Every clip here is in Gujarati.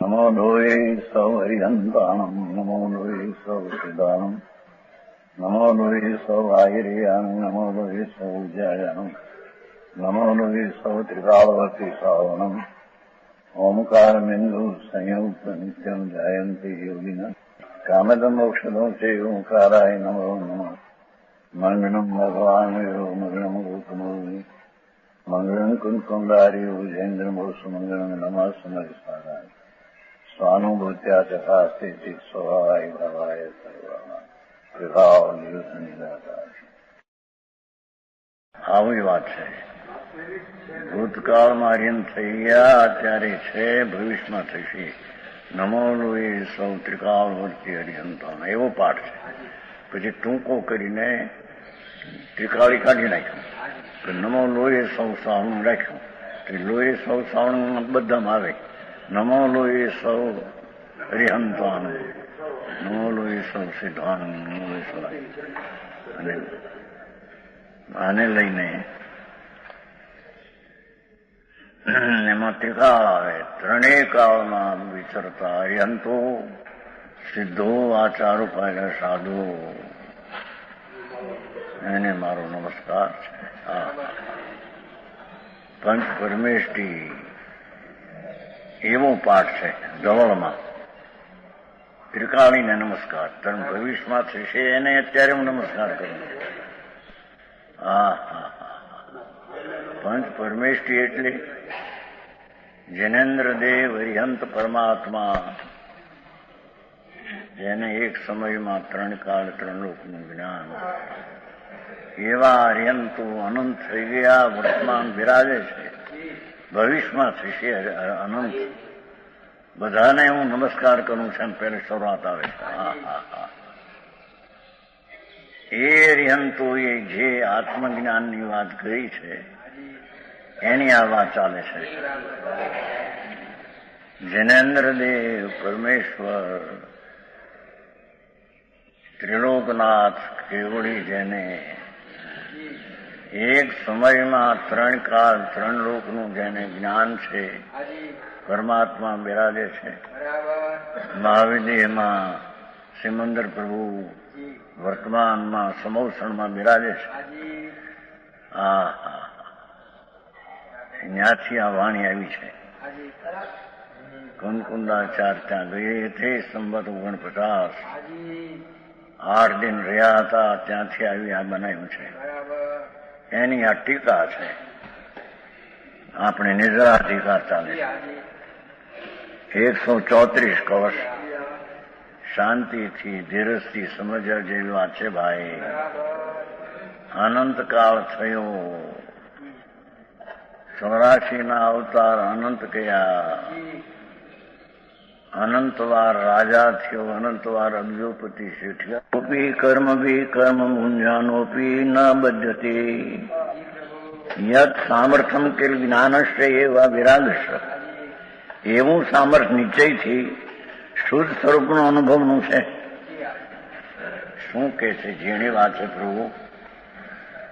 નમો લોહે સૌ હરિહંતાણમ નમો લોહે સૌ સિદ્ધાણમ નમો લોહે સૌ આયર્યાણમ નમો લોહે સૌ જયાણમ નમો લોહે સૌ ત્રિકાળવતી શ્રાવણમ ઓમકારમિંદુ સંયુક્ત નિત્યમ જાયંતી યોગિના કામદમોક્ષદો છે ઓંકારાય નમો નમઃ મંગળમ ભગવાન મંગળમ ગોકમોહિ મંગળમ કુંકુંડારી ઉજેન્દ્રમોષ મંગળમ નમઃ સમયસ્મરાય સ્વાનુભૂત્યા ચકાસ્તે સ્વભાવાય ભાવાય સર્વા વિભાવ નિદાતા. આવી વાત છે. ભૂતકાળમાં આર્યન થઈ ગયા, અત્યારે છે, ભવિષ્યમાં થશે. નમો લોહે સૌ ત્રિકાળવર્તી હરિહંતાણ એવો પાઠ છે. પછી ટૂંકો કરીને ત્રિકાળી કાઢી નાખ્યું. નમો લોહે સૌ શ્રાવણ રાખ્યું. લોહે સૌ શ્રાવણ બધામાં આવે. નમો લોહે સૌ હરિહંતાણ, નમો લોહે સૌ સિદ્ધાણ, નમો લોહે સૌ. અને આને લઈને એમાં ત્રિકાળ આવે. ત્રણેય કાળમાં વિચરતા હરિહંતો, સિદ્ધો, આચારો પાયલા સાધુ, એને મારો નમસ્કાર છે. પંચ પરમેષ્ઠી એવો પાઠ છે ધવળમાં. ત્રિકાળીને નમસ્કાર. તન ભવિષ્યમાં થશે એને અત્યારે હું નમસ્કાર કરું. પંચ પરમેષ્ઠી એટલે જૈનેન્દ્ર દેવ હરિહંત પરમાત્મા, જેને એક સમયમાં ત્રણ કાળ ત્રણ લોકનું જ્ઞાન, એવા હરિહંતો અનંત થઈ ગયા, વર્તમાન બિરાજે છે, ભવિષ્યમાં થશે અનંત. બધાને હું નમસ્કાર કરું છું. પહેલે શરૂઆત આવે છે. એ હરિહંતોએ જે આત્મજ્ઞાનની વાત કરી છે એની આ વાત ચાલે છે. જૈનેન્દ્ર દેવ પરમેશ્વર ત્રિલોકનાથ કેવડી, જેને એક સમયમાં ત્રણ કાળ ત્રણ લોકનું જેને જ્ઞાન છે, પરમાત્મા બિરાજે છે. મહાવિદ્યમાં સિમંદર પ્રભુ વર્તમાનમાં સમૌસણમાં બિરાજે છે. ત્યાંથી આ વાણી આવી છે. કુંકુંદાચાર ત્યાં ગયે તે સંવત 49, 8 દિન રહ્યા હતા, ત્યાંથી આવી આ બનાવ્યું છે. એની આ ટીકા છે. આપણે નિદ્રા ટીકા ચાલે છે. 134 કવચ. શાંતિથી ધીરજથી સમજવા જેવી વાત છે ભાઈ. અનંતકાળ થયો, 84 અવતાર અનંત કયા, અનંતવાર રાજા થયો, અનંતવાર અબ્જોપતિ શેઠિયા. કર્મ ભી કર્મ મુંજાનોપી ન બદ્ધતે યત સામર્થ્યમ કિલ જ્ઞાનશ્ચ એવા વિરાગશ્ચ. એવું સામર્થ્ય નિશ્ચયથી શુદ્ધ સ્વરૂપનો અનુભવનું છે. શું કે છે? જેની વાત છે પ્રભુ,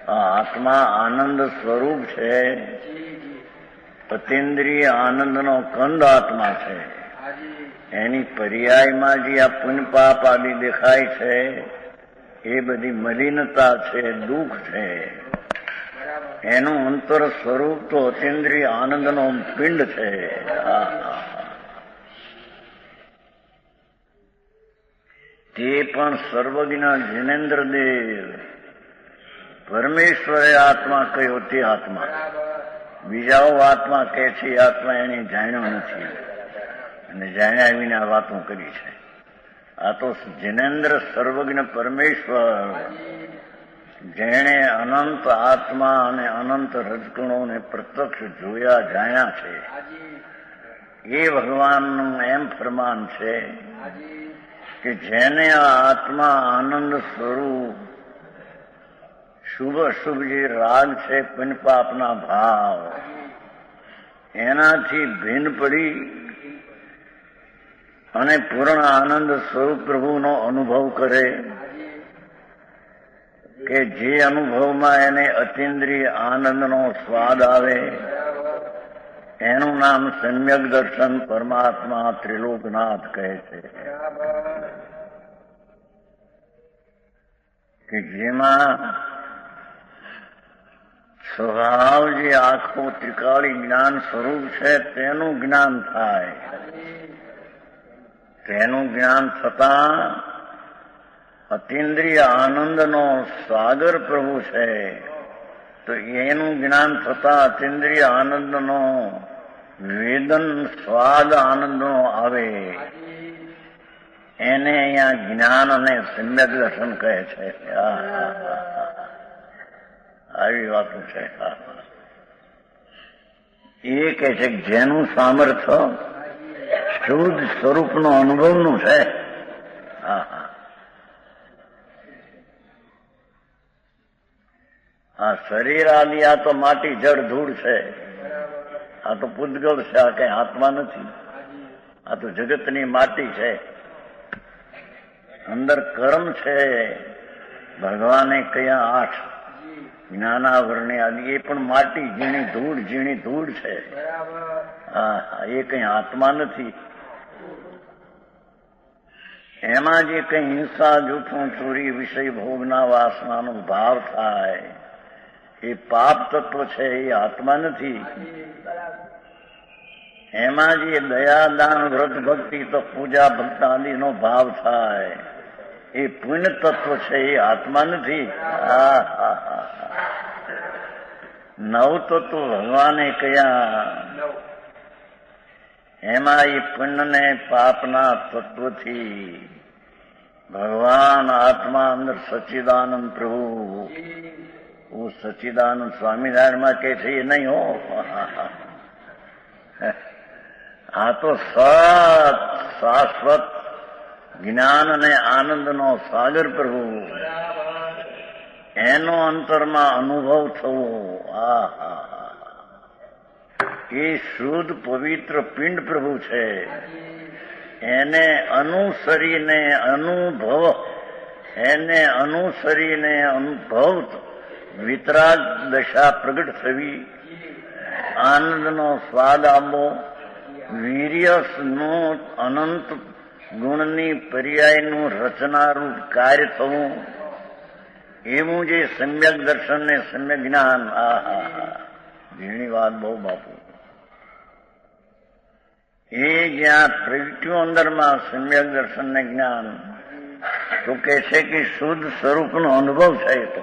આ આત્મા આનંદ સ્વરૂપ છે. અતિન્દ્રિય આનંદનો કંદ આત્મા છે. એની પર્યાયમાં જે આ પુણ્ય પાપ આદિ દેખાય છે એ બધી મલિનતા છે, દુઃખ છે. એનું અંતર સ્વરૂપ તો અતિન્દ્રિય આનંદનો પિંડ છે. તે પણ સર્વજ્ઞ જૈનેન્દ્ર દેવ પરમેશ્વરે આત્મા કહ્યો તે આત્મા. બીજાઓ આત્મા કહે છે આત્મા એને જાણ્યો નથી, અને જાણ્યા આવીને આ વાતો કરી છે. આ તો જૈનેન્દ્ર સર્વજ્ઞ પરમેશ્વર, જેણે અનંત આત્મા અને અનંત રજકણોને પ્રત્યક્ષ જોયા જાણ્યા છે, એ ભગવાનનું એમ ફરમાન છે કે જેને આ આત્મા આનંદ સ્વરૂપ શુભ અશુભ જે રાગ છે, પુણ્ય પાપના ભાવ, એનાથી ભિન્ન પડી અને પૂર્ણ આનંદ સ્વરૂપ પ્રભુનો અનુભવ કરે, કે જે અનુભવમાં એને અતિન્દ્રિય આનંદનો સ્વાદ આવે, એનું નામ સમ્યક દર્શન પરમાત્મા ત્રિલોકનાથ કહે છે કે જેમાં સ્વભાવ જે આખું ત્રિકાળી જ્ઞાન સ્વરૂપ છે તેનું જ્ઞાન થાય. તેનું જ્ઞાન થતાં અતિન્દ્રિય આનંદનો સાગર પ્રભુ છે તો એનું જ્ઞાન થતાં અતિન્દ્રિય આનંદનો વેદન સ્વાદ આનંદનો આવે એને અહીંયા જ્ઞાન અને સમ્યક દર્શન કહે છે. આવી વાતો છે. એ કહે છે કે જેનું સામર્થ્ય શુદ્ધ સ્વરૂપનો અનુભવનું છે. આ શરીર આદિ આ તો માટી જળ ધૂળ છે. આ તો પૂતગલ છે. આ કઈ આત્મા નથી. આ તો જગતની માટી છે. અંદર કર્મ છે. ભગવાને કયા 8 જ્ઞાનાવરણી આદિ એ પણ માટી ઝીણી ધૂળ છે. એ કઈ આત્મા નથી. એમાં જે કઈ હિંસા જૂઠું ચોરી વિષય ભોગના વાસનાનો ભાવ થાય એ પાપ તત્વ છે. એ આત્મા નથી. એમાં જે દયા દાન વ્રત ભક્તિ તો પૂજા ભક્ત આદિનો ભાવ થાય એ પુણ્ય તત્વ છે. એ આત્મા નથી. નવ તત્વ ભગવાને કયા એમાં એ પુણ્ય ને પાપના તત્વથી ભગવાન આત્મા અંદર સચ્ચિદાનંદ પ્રભુ સચ્ચિદાનંદ સ્વામિનારાયણમાં કે છે એ નહીં હો. આ તો સત શાશ્વત જ્ઞાન અને આનંદનો સાગર પ્રભુ એનો અંતરમાં અનુભવ થવો. એ શુદ્ધ પવિત્ર પિંડ પ્રભુ છે. એને અનુસરીને અનુભવ વિતરાગ દશા પ્રગટ થવી, આનંદનો સ્વાદ આવવો, વીર્યનું અનંત ગુણની પર્યાયનું રચનારૂપ કાર્ય થવું, એવું જે સમ્યક દર્શન ને સમ્યક જ્ઞાન. ઝીણી વાત બહુ બાપુ. એ જ્યાં પ્રગટ્યું અંદરમાં સમ્યક દર્શન ને જ્ઞાન તો કે છે કે શુદ્ધ સ્વરૂપનો અનુભવ થાય. તો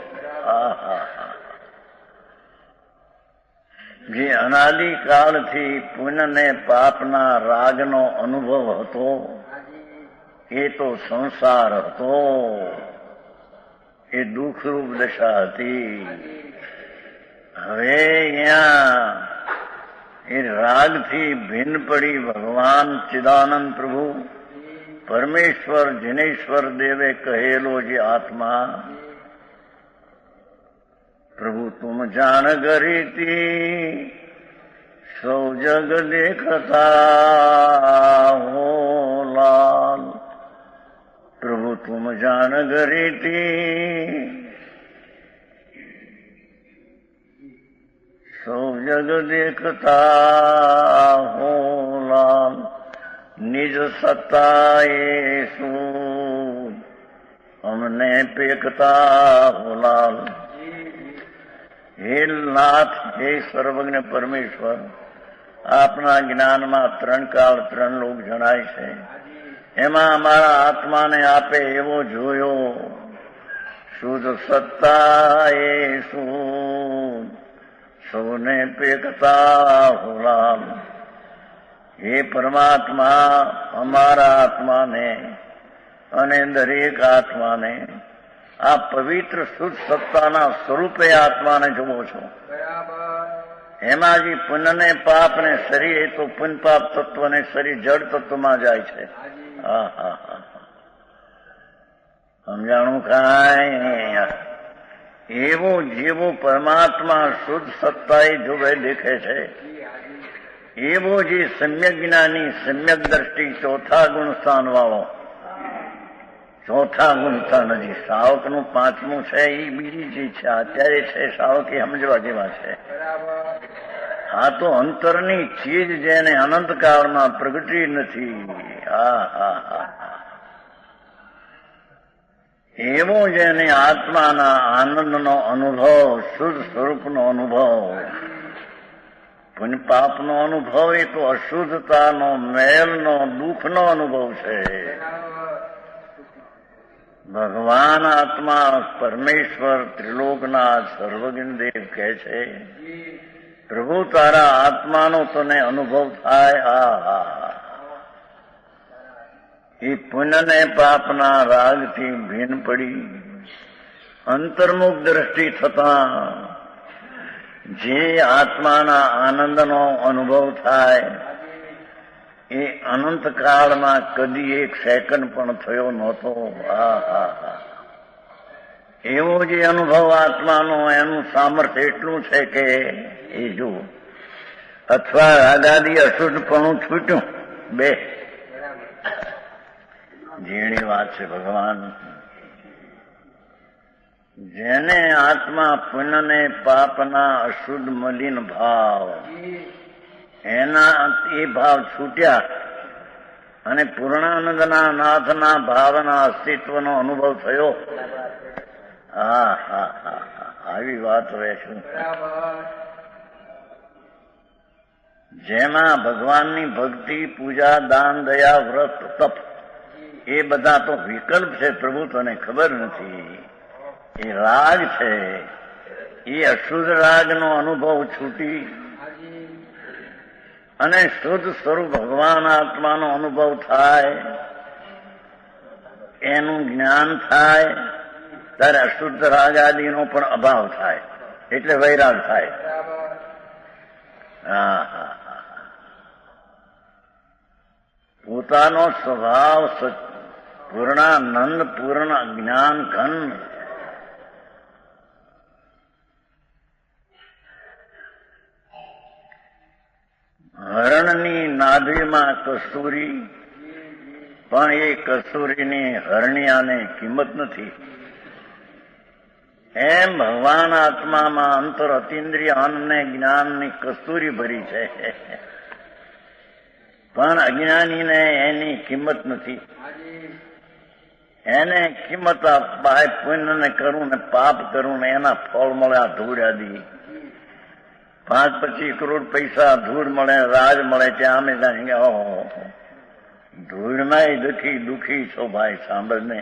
જે અનાદિકાળથી પુણ્ય ને પાપના રાગનો અનુભવ હતો એ તો સંસાર હતો. એ દુઃખરૂપ દશા હતી. હવે અહીંયા એ રાગથી ભિન્ન પડી ભગવાન ચિદાનંદ પ્રભુ પરમેશ્વર જિનેશ્વર દેવે કહેલો જે આત્મા પ્રભુ તુમ જાણ ગરીતી સૌ જગ દેખતા હો લાલ. પ્રભુ તુમ જાણ ગરીતી સૌ જગ દેખતા હો લાલ. નિજ સત્તાએ શું અમને પેકતા હો લાલ. હે નાથ, હે સર્વજ્ઞ પરમેશ્વર, આપના જ્ઞાનમાં 3 કાળ 3 લોક જણાય છે. એમાં અમારા આત્માને આપે એવો જોયો. શુદ્ધ સત્તા એ શું સૌને પેકતા હો લાલ. હે પરમાત્મા, અમારા આત્માને અને દરેક આત્માને આ પવિત્ર શુદ્ધ સત્તાના સ્વરૂપે આત્માને જુઓ છો. એમાં જે પુણ્ય ને પાપ ને શરીર એ તો પુણ્ય પાપ તત્વ ને શરીર જડ તત્વમાં જાય છે. સમજાણું કાંઈ? એવું જેવું પરમાત્મા શુદ્ધ સત્તા એ જોવે દેખે છે એવો જે સમ્યક જ્ઞાની સમ્યક દ્રષ્ટિ ચોથા ગુણ સ્થાન વાળો, ચોથા ગુણ સ્થાન હજી સાવકનું 5મું છે એ બીજી ચીજ છે. અત્યારે છે સાવક એ સમજવા જેવા છે. આ તો અંતરની ચીજ જેને અનંતકાળમાં પ્રગટી નથી. એવો જેને આત્માના આનંદનો અનુભવ, શુદ્ધ સ્વરૂપનો અનુભવ, પુણ્ય પાપનો અનુભવ એ તો અશુદ્ધતાનો, મેલનો, દુઃખનો અનુભવ છે. ભગવાન આત્મા પરમેશ્વર ત્રિલોકનાથ સર્વજ્ઞ દેવ કહે છે, પ્રભુ તારા આત્માનો તને અનુભવ થાય. એ પુણ્ય ને પાપના રાગથી ભીન પડી અંતર્મુખ દ્રષ્ટિ થતા જે આત્માના આનંદનો અનુભવ થાય એ અનંતકાળમાં કદી એક સેકન્ડ પણ થયો નહોતો. એવો જે અનુભવ આત્માનો, એનું સામર્થ્ય એટલું છે કે એ જો અથવા રાગાદી અશુદ્ધપણું છૂટ્યું, બે ઝીણી વાત છે. ભગવાન જેને આત્મા પુણ્ય ને પાપના અશુદ્ધ મલિન ભાવ, એના એ ભાવ છૂટ્યા અને પૂર્ણાનંદના નાથના ભાવના અસ્તિત્વનો અનુભવ થયો. આવી વાત રહેશું. જેમાં ભગવાનની ભક્તિ, પૂજા, દાન, દયા, વ્રત, તપ એ બધા તો વિકલ્પ છે. પ્રભુ તને ખબર નથી. એ રાગ છે. એ અશુદ્ધ રાગનો અનુભવ છૂટી અને શુદ્ધ સ્વરૂપ ભગવાન આત્માનો અનુભવ થાય, એનું જ્ઞાન થાય, ત્યારે અશુદ્ધ રાગ આદિનો પણ અભાવ થાય, એટલે વૈરાગ થાય. પોતાનો સ્વભાવ પૂર્ણાનંદ, પૂર્ણ જ્ઞાન ઘન, હરણની નાભીમાં કસ્તુરી, પણ એ કસ્તુરીની હરણિયાને કિંમત નથી. એમ ભગવાન આત્મામાં અંતર અતિન્દ્રિય અન્નને જ્ઞાનની કસ્તુરી ભરી છે, પણ અજ્ઞાનીને એની કિંમત નથી. એને કિંમત બાય પુણ્ય ને કરું ને પાપ કરું ને એના ફળ મળે. આ ધૂળ આદિ 5-25 કરોડ પૈસા ધૂળ મળે, રાજ મળે, ત્યાં અમે જાણીએ ધૂળમાં દુઃખી છો ભાઈ. સાંભળને,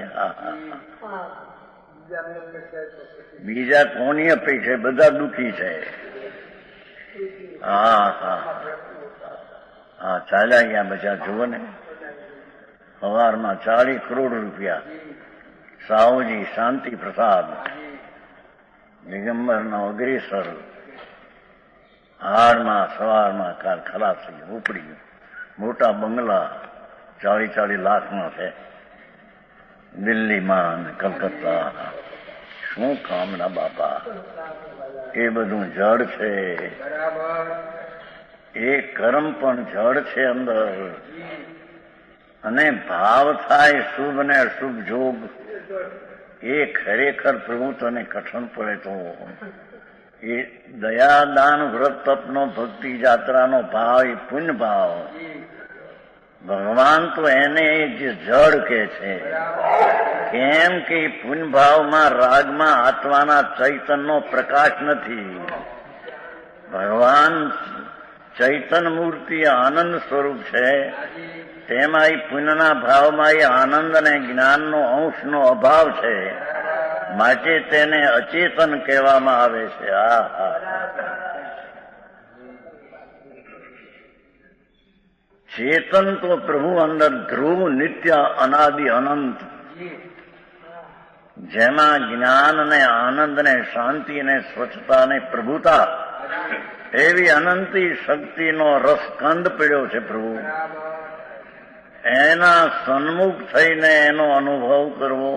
બીજા કોની અપેક્ષા? બધા દુઃખી છે. ચાલ્યા ગયા બધા. જુઓ ને, સવારમાં 40 કરોડ રૂપિયા સાહુજી શાંતિ પ્રસાદ દિગંબરના અગ્રેસર હારમાં સવારમાં કાલ ખલાસ થઈ ગયું, ઉપડી ગયું. મોટા બંગલા 40 લાખમાં છે દિલ્હીમાં અને કલકત્તા. શું કામના બાપા! એ બધું જડ છે. એ કર્મ પણ જડ છે અંદર. અને ભાવ થાય શુભ ને અશુભ જોગ, એ ખરેખર પ્રભુ તને કઠણ પડે તો એ દયા, દાન, વ્રત, તપનો, ભક્તિ, જાત્રાનો ભાવ એ પુણ્ય ભાવ. ભગવાન તો એને જે જડ કે છે. કેમ કે પુણ્ય ભાવમાં, રાગમાં આત્માના ચૈતનનો પ્રકાશ નથી. ભગવાન ચૈતન મૂર્તિ આનંદ સ્વરૂપ છે. તેમાં એ પુણ્યના ભાવમાં એ આનંદ અને જ્ઞાનનો અંશનો અભાવ છે. માટે તેને અચેતન કહેવામાં આવે છે. ચેતન તો પ્રભુ અંદર ધ્રુવ, નિત્ય, અનાદિ, અનંત, જેમાં જ્ઞાન ને આનંદ ને શાંતિ ને સ્વચ્છતા ને પ્રભુતા, એવી અનંતી શક્તિનો રસકંદ પીડ્યો છે પ્રભુ. એના સન્મુખ થઈને એનો અનુભવ કરવો.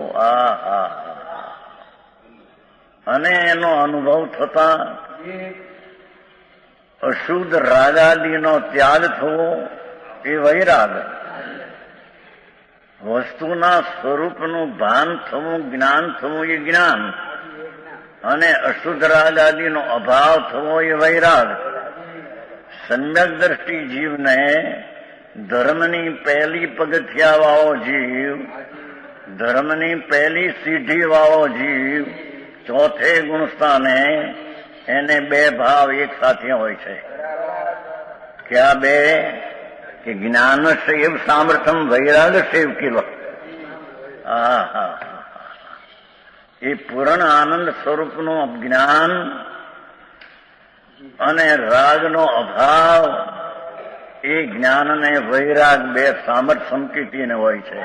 અને એનો અનુભવ થતા અશુદ્ધ રાગાદિનો ત્યાગ થવો એ વૈરાગ. વસ્તુના સ્વરૂપનું ભાન થવું, જ્ઞાન થવું એ જ્ઞાન. અને અશુદ્ધ રાગાદિનો અભાવ થવો એ વૈરાગ. સમ્યક દ્રષ્ટિ જીવને ધર્મની પહેલી પગથિયાવાળો જીવ, ધર્મની પહેલી સીઢીવાળો જીવ, ચોથે ગુણસ્થાને એને બે ભાવ એક સાથે હોય છે. ક્યાં બે? કે જ્ઞાન સેવ સામર્થ્યમ વૈરાગ સેવ કિલો. એ પૂર્ણ આનંદ સ્વરૂપનું જ્ઞાન અને રાગનો અભાવ, એ જ્ઞાન અને વૈરાગ બે સામર્થ્ય સંકિતીને હોય છે.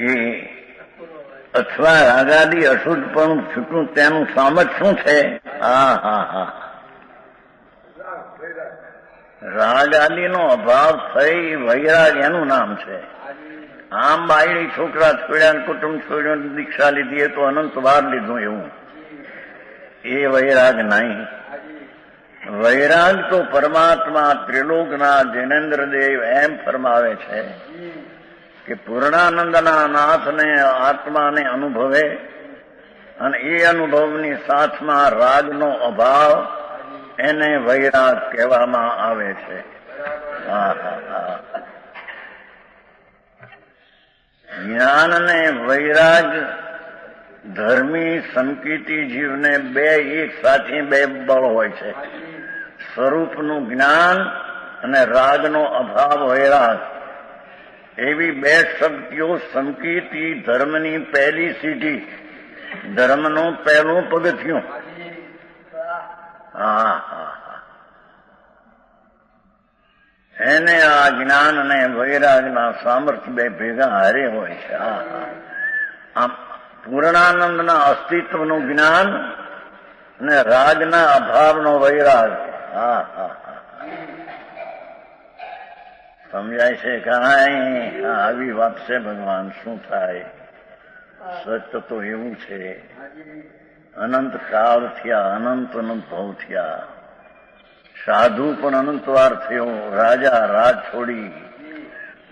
એ અથવા રાગાદી અશુદ્ધ પણ છૂટું તેનું સામર્થ્ય શું છે? રાગાદીનો અભાવ થઈ વૈરાગ એનું નામ છે. આમ બાયડી છોકરા છોડ્યા, કુટુંબ છોડ્યું, દીક્ષા લીધી તો અનંત વાર લીધું એવું, એ વૈરાગ નહીં. વૈરાગ તો પરમાત્મા ત્રિલોકના જૈનેન્દ્રદેવ એમ ફરમાવે છે કે પૂર્ણાનંદના નાથને આત્માને અનુભવે અને એ અનુભવની સાથમાં રાગનો અભાવ, એને વૈરાગ કહેવામાં આવે છે. જ્ઞાન અને વૈરાગ ધર્મી સંકિતી જીવને બે એક સાથે બે બળ હોય છે. સ્વરૂપનું જ્ઞાન અને રાગનો અભાવ વૈરાગ, એવી બે શક્તિઓ સંકિતી ધર્મની પહેલી સીઢી, ધર્મનું પહેલું પગથિયું. એને આ જ્ઞાન અને વૈરાગના સામર્થ્ય બે ભેગા હારે હોય છે. આમ પૂર્ણાનંદના અસ્તિત્વનું જ્ઞાન અને રાગના અભાવનો વૈરાગ. સમજાય છે? કાંઈ આવી વાત છે ભગવાન. શું થાય? સત્ય તો એવું છે, અનંત કાળ થયા, અનંત અનંત ભાવ થયા, સાધુ પણ અનંત વાર થયો, રાજા રાજ છોડી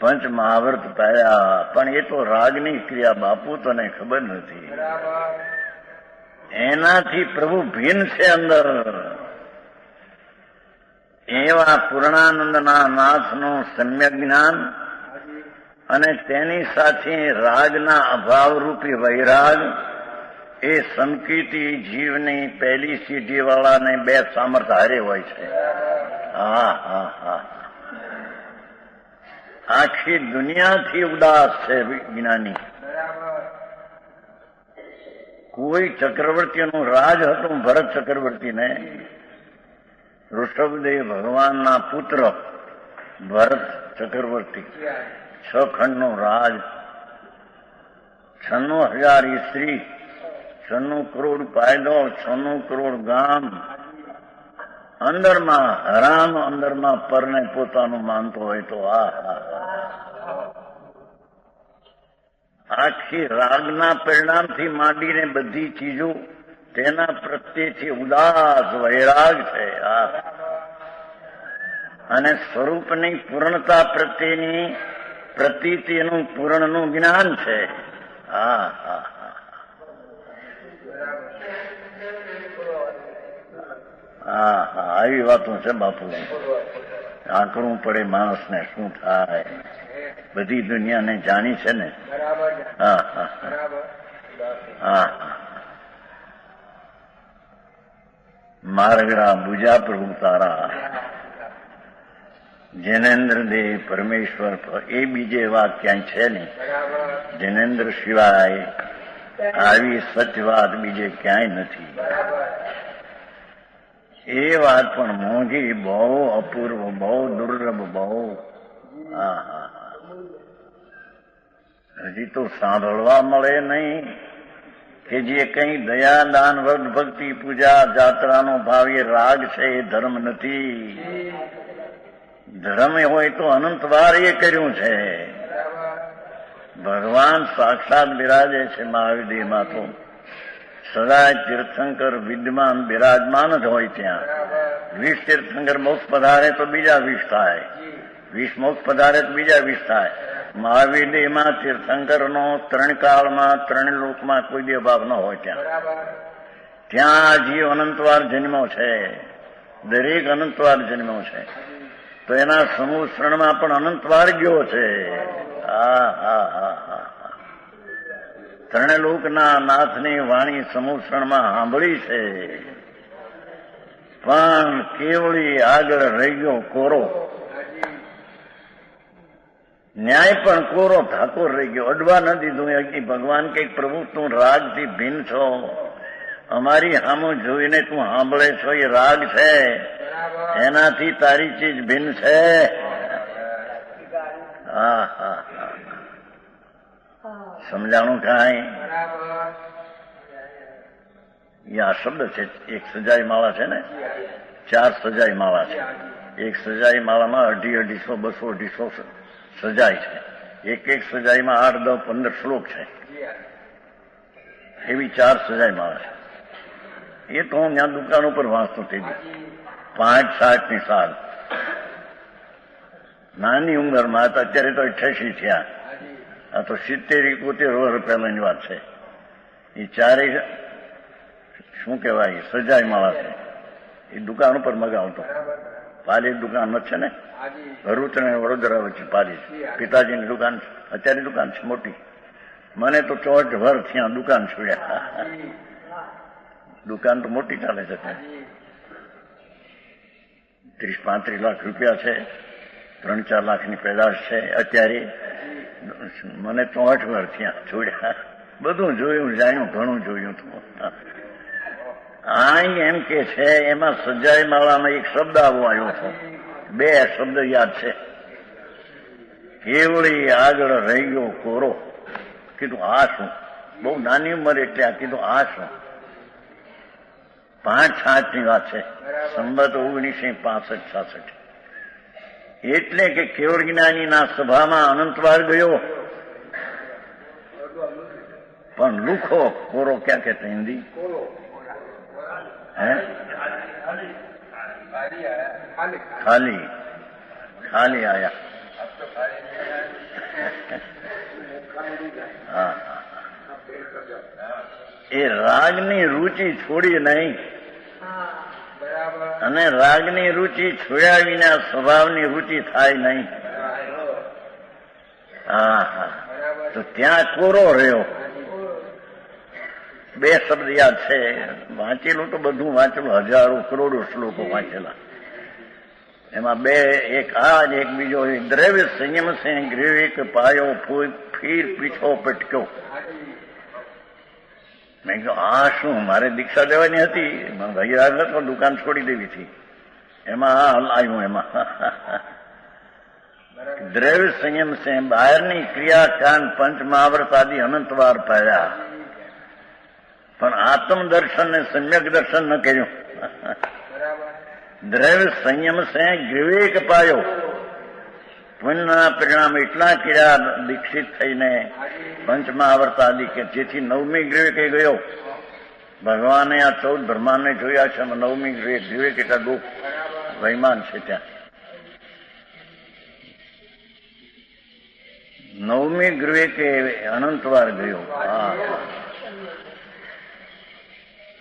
પંચ મહાવ્રત પાડ્યા, પણ એ તો રાગની ક્રિયા, બાપુ તને ખબર નથી. એનાથી પ્રભુ ભિન્ન છે અંદર. એવા પૂર્ણાનંદના નાથનું સમ્યક જ્ઞાન અને તેની સાથે રાગના અભાવરૂપી વૈરાગ, એ સંકિતી જીવની પહેલી સીઢી વાળાને બે સામર્થ્ય હારે હોય છે. આખી દુનિયાથી ઉદાસ છે વિજ્ઞાની. કોઈ ચક્રવર્તીનું રાજ હતું, ભરત ચક્રવર્તીને. ઋષભદેવ ભગવાનના પુત્ર ભરત ચક્રવર્તી, 6 ખંડનું રાજ, 96,000 સ્ત્રી, 96 કરોડ પાયદો, 96 કરોડ ગામ, અંદરમાં હરામ, અંદરમાં પરને પોતાનું માનતો હોય તો આખી રાગના પરિણામથી માંડીને બધી ચીજો તેના પ્રત્યેથી ઉદાસ વૈરાગ છે. અને સ્વરૂપની પૂર્ણતા પ્રત્યેની પ્રતીતિનું પૂર્ણનું જ્ઞાન છે. આવી વાતો છે બાપુજી. આંકડવું પડે માણસને, શું થાય? બધી દુનિયાને જાણી છે ને. મારગડા બુજા પ્રભુ તારા, જૈનેન્દ્ર દેવ પરમેશ્વર, એ બીજે વાત ક્યાંય છે નહીં. જૈનેન્દ્ર સિવાય આવી સત્ય વાત બીજે ક્યાંય નથી. એ વાત પણ મોંઘી, બહુ અપૂર્વ, બહુ દુર્લભ, બહુ. હજી તો સાંભળવા મળે નહીં કે જે કંઈ દયા, દાન, વ્રત, ભક્તિ, પૂજા, જાત્રાનો ભાવ એ રાગ છે, એ ધર્મ નથી. ધર્મ હોય તો અનંત વાર એ કર્યું છે. ભગવાન સાક્ષાત બિરાજે છે મહાવિદેહમાં, તો સદાય તીર્થંકર વિદ્યમાન બિરાજમાન જ હોય ત્યાં. 20 તીર્થંકર મોક્ષ પધારે તો બીજા 20 થાય, 20 મોક્ષ પધારે તો બીજા 20 થાય. મહાવીરમાં તીર્થંકરનો ત્રણ કાળમાં ત્રણ લોકમાં કોઈ બી અભાવ ન હોય ત્યાં જીવ અનંતવાર જન્મો છે, દરેક અનંતવાર જન્મો છે, તો એના સમૂહમાં પણ અનંતવાર ગયો છે. ત્રણે લોકના નાથની વાણી સમૂહમાં સાંભળી છે, પણ કેવળી આગળ રહી ગયો કોરો. ન્યાય પણ કોરો ઠાકોર રહી ગયો, અડવા ન દીધું. ભગવાન કઈક પ્રભુ તું રાગથી ભિન્ન છો, અમારી સામું જોઈને તું સાંભળે છો એ રાગ છે, એનાથી તારી ચીજ ભિન્ન છે. સમજાણું કાંઈ? આ શબ્દ છે. એક સજાઈ માળા છે ને, 4 સજાઈ માળા છે. એક સજાઈ માળામાં 250, 200, 250 સજાઈ છે. એક સજાઈમાં 8, 10, 15 શ્લોક છે. એવી 4 સજાઈ માળા છે. એ તો હું ત્યાં દુકાન ઉપર વાંચતો થઈ ગયો. 65 ની સાલ, નાની ઉંમરમાં હતા. અત્યારે તો 88 થયા. આ તો 70-71 વર્ષ પહેલાની વાત છે. એ 4 શું કહેવાય સજાઈ માળા છે. એ દુકાન ઉપર મગાવતો. પાલી દુકાન છે ને, ભરૂચ અને વડોદરા વચ્ચે પાલી પિતાજીની દુકાન. અત્યારે દુકાન છે મોટી. મને તો 64 વર્ષ થયા દુકાન છોડ્યા. દુકાન તો મોટી ચાલે છે. 30-35 લાખ રૂપિયા છે, 3-4 લાખની પેદાશ છે. અત્યારે મને 64 વર્ષ થયા છોડ્યા. બધું જોયું, જાણ્યું, ઘણું જોયું. એમ કે છે એમાં સજાઈ માળામાં એક શબ્દ આવો આવ્યો છે. 2 શબ્દ યાદ છે. કેવળી આગળ રહી ગયો કોરો. કીધું આ શું? બહુ નાની ઉંમર એટલે આ કીધું આ શું? 5-6 ની વાત છે. સંવત 1965-66. એટલે કે કેવળ જ્ઞાનીના સભામાં અનંતવાર ગયો, પણ લુખો કોરો ક્યાં કહેતા હિન્દી? ખાલી આયા. એ રાગની રુચિ છોડી નહીં, અને રાગની રુચિ છોડ્યા વિના સ્વભાવની રુચિ થાય નહીં. તો ત્યાં કોરો રહ્યો. 2 શબ્દ યાદ છે. વાંચેલું તો બધું વાંચેલું, હજારો કરોડો શ્લોકો વાંચેલા. એમાં 2, એક આ જ એક બીજો. દ્રવ્ય સંયમ સે ગ્રીવિક પાયો ફીર પીછો પટક્યો. મેં કહ્યું આ શું? મારે દીક્ષા દેવાની હતી, ભાઈ રાગ હતો, દુકાન છોડી દેવી હતી. એમાં આવ્યું. એમાં દ્રવ્ય સંયમ સે બહારની ક્રિયા કાન પંચ મહાવ્રત આદિ અનંતવાર પાડ્યા, પણ આત્મ દર્શન ને સમ્યક દર્શન ન કર્યું. દ્રવ્ય સંયમ સે વિવેક પાયો. પુણ્યના પરિણામ એટલા કર્યા દીક્ષિત થઈને પંચમહાવર્ત આદિ કે જેથી 9મી વિવેકે ગયો. ભગવાને આ 14 બ્રહ્માંડને જોયા છે. 9મી વિવેક એટલા દુઃખ વૈમાન છે. ત્યાં 9મી વિવેકે અનંતવાર ગયો.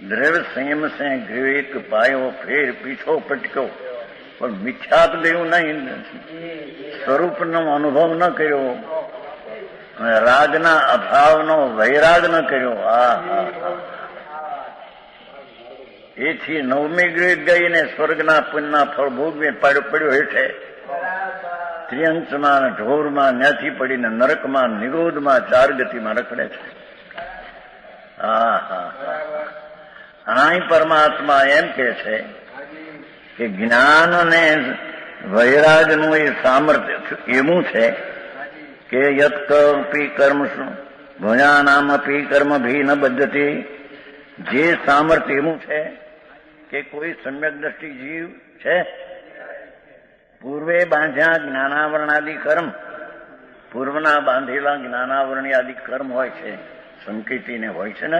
દ્રવ્ય સંયમ સે વિવેક પાયો ફેર પીછો પટક્યો, પણ મિથ્યાત ગયું નહીં, સ્વરૂપનો અનુભવ ન કર્યો, રાગના અભાવનો વૈરાગ ન કર્યો. એથી 9મી વિવેક ગઈને સ્વર્ગના પુણ્યના ફળ ભોગવી પડ્યો હેઠે ત્રિયંચમાં, ઢોરમાં, ન્યાથી પડીને નરકમાં, નિરોધમાં, 4 ગતિમાં રખડે છે. અહીં પરમાત્મા એમ કે છે કે જ્ઞાન અને વૈરાગનું એ સામર્થ્ય એવું છે કે યત કપી કર્મ ભુજાનામ અપી કર્મ ભી ન બધતી. જે સામર્થ્ય એવું છે કે કોઈ સમ્યક દ્રષ્ટિ જીવ છે, પૂર્વે બાંધ્યા જ્ઞાનાવરણાદિ કર્મ, પૂર્વના બાંધેલા જ્ઞાનાવરણી આદિ કર્મ હોય છે, સંકેતીને હોય છે ને,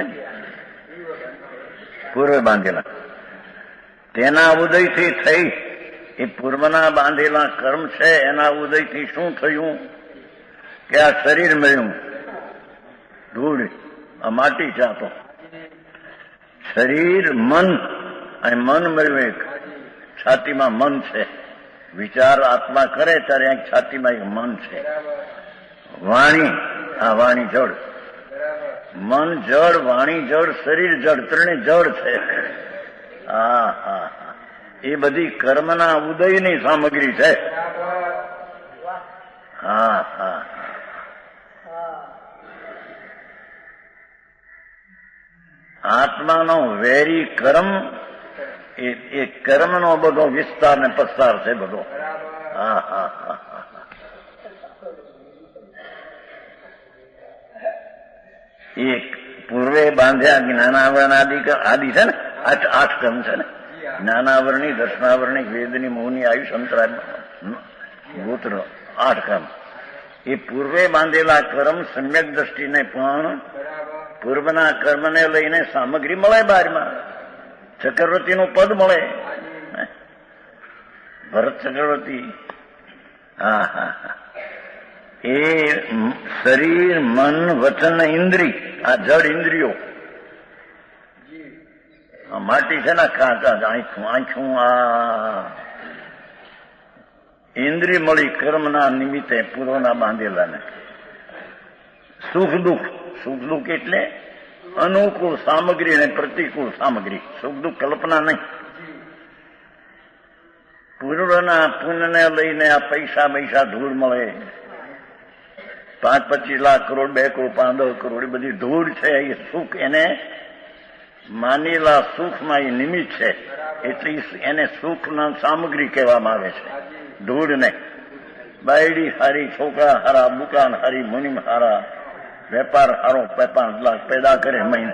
પૂર્વે બાંધેલા, તેના ઉદયથી થઈ એ પૂર્વના બાંધેલા કર્મ છે. એના ઉદયથી શું થયું કે આ શરીર મળ્યું, ધૂળ, આ માટી છે. આ તો શરીર, મન, અને મન મળ્યું એક. છાતીમાં મન છે, વિચાર આત્મા કરે ત્યારે એક છાતીમાં એક મન છે. વાણી, આ વાણી જળ, મન જળ, વાણી જળ, શરીર જળ, ત્રણે જળ છે. હા હા, એ બધી કર્મના ઉદયની સામગ્રી છે. હા હા, આત્માનો વેરી કર્મ એ કર્મનો બધો વિસ્તાર ને પસ્તાર છે બધો. હા હા હા, એક પૂર્વે બાંધ્યા જ્ઞાનાવરણ આદિ છે ને, આઠ કર્મ છે ને, જ્ઞાનાવરણી, દર્શનાવરણી, વેદની, મોહની, આયુષ, અંતરાય, ગોત્ર, 8 કર્મ. એ પૂર્વે બાંધેલા કર્મ સમ્યક દ્રષ્ટિને પણ પૂર્વના કર્મને લઈને સામગ્રી મળે. બહારમાં ચક્રવર્તીનું પદ મળે, ભરત ચક્રવર્તી. હા હા હા, એ શરીર, મન, વચન, ઇન્દ્રિય, આ જડ ઇન્દ્રિયો, આ માટી છે ને, કાંટા, આંખું, આ ઇન્દ્રિય મળી કર્મના નિમિત્તે પૂર્વના બાંધેલાને. સુખ દુઃખ, સુખ દુઃખ એટલે અનુકૂળ સામગ્રી અને પ્રતિકૂળ સામગ્રી. સુખ દુઃખ કલ્પના નહીં. પૂર્વના પુણ્યને લઈને આ પૈસા ધૂળ મળે. 5-25 લાખ કરોડ, 2 કરોડ, 5-10 કરોડ, એ બધી ધૂળ છે. એ સુખ, એને માનેલા સુખમાં એ નિમિત્ત છે, એટલે એને સુખના સામગ્રી કહેવામાં આવે છે. ધૂળ ને બાયડી હારી, છોકરા હારા, દુકાન હારી, મુનિમ હારા, વેપાર હારો, 5 લાખ પેદા કરે મહિને.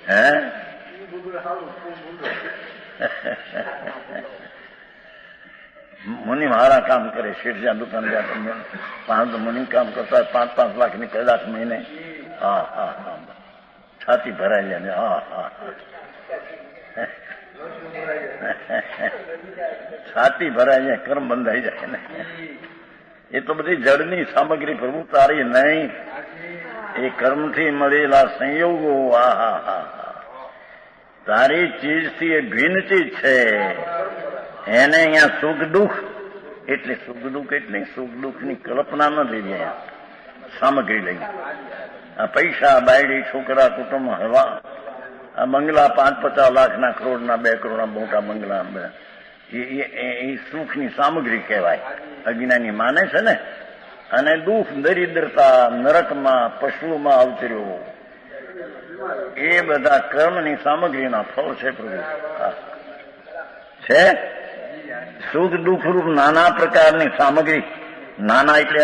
હે મુનિમ હારા કામ કરે, શેઠિયા દુકાન ગયા, 5 મુનિમ કામ કરતા 5-5 લાખની પેદાશ મહિને. હા હા હા, છાતી ભરાઈ જાય. હા હા, છાતી ભરાઈ જાય, કર્મ બંધાઈ જાય ને. એ તો બધી જળની સામગ્રી પ્રભુ તારી નહીં, એ કર્મથી મળેલા સંયોગો. આ હા હા, તારી ચીજથી એ ભિન્ન ચીજ છે. એને અહીંયા સુખ દુઃખ એટલે સુખ દુઃખની કલ્પના ન થઈ જાય. સામગ્રી લઈ, આ પૈસા, બાયડી, છોકરા, કુટુંબ, હવા, આ બંગલા 5-50 લાખના, કરોડના, 2 કરોડના મોટા બંગલા, એ સુખની સામગ્રી કહેવાય. અજ્ઞાની માને છે ને. અને દુઃખ, દરિદ્રતા, નરકમાં, પશુમાં અવતર્યો, એ બધા કર્મની સામગ્રીના ફળ છે પ્રભુ. છે સુખ દુઃખ રૂપ નાના પ્રકારની સામગ્રી. નાના એટલે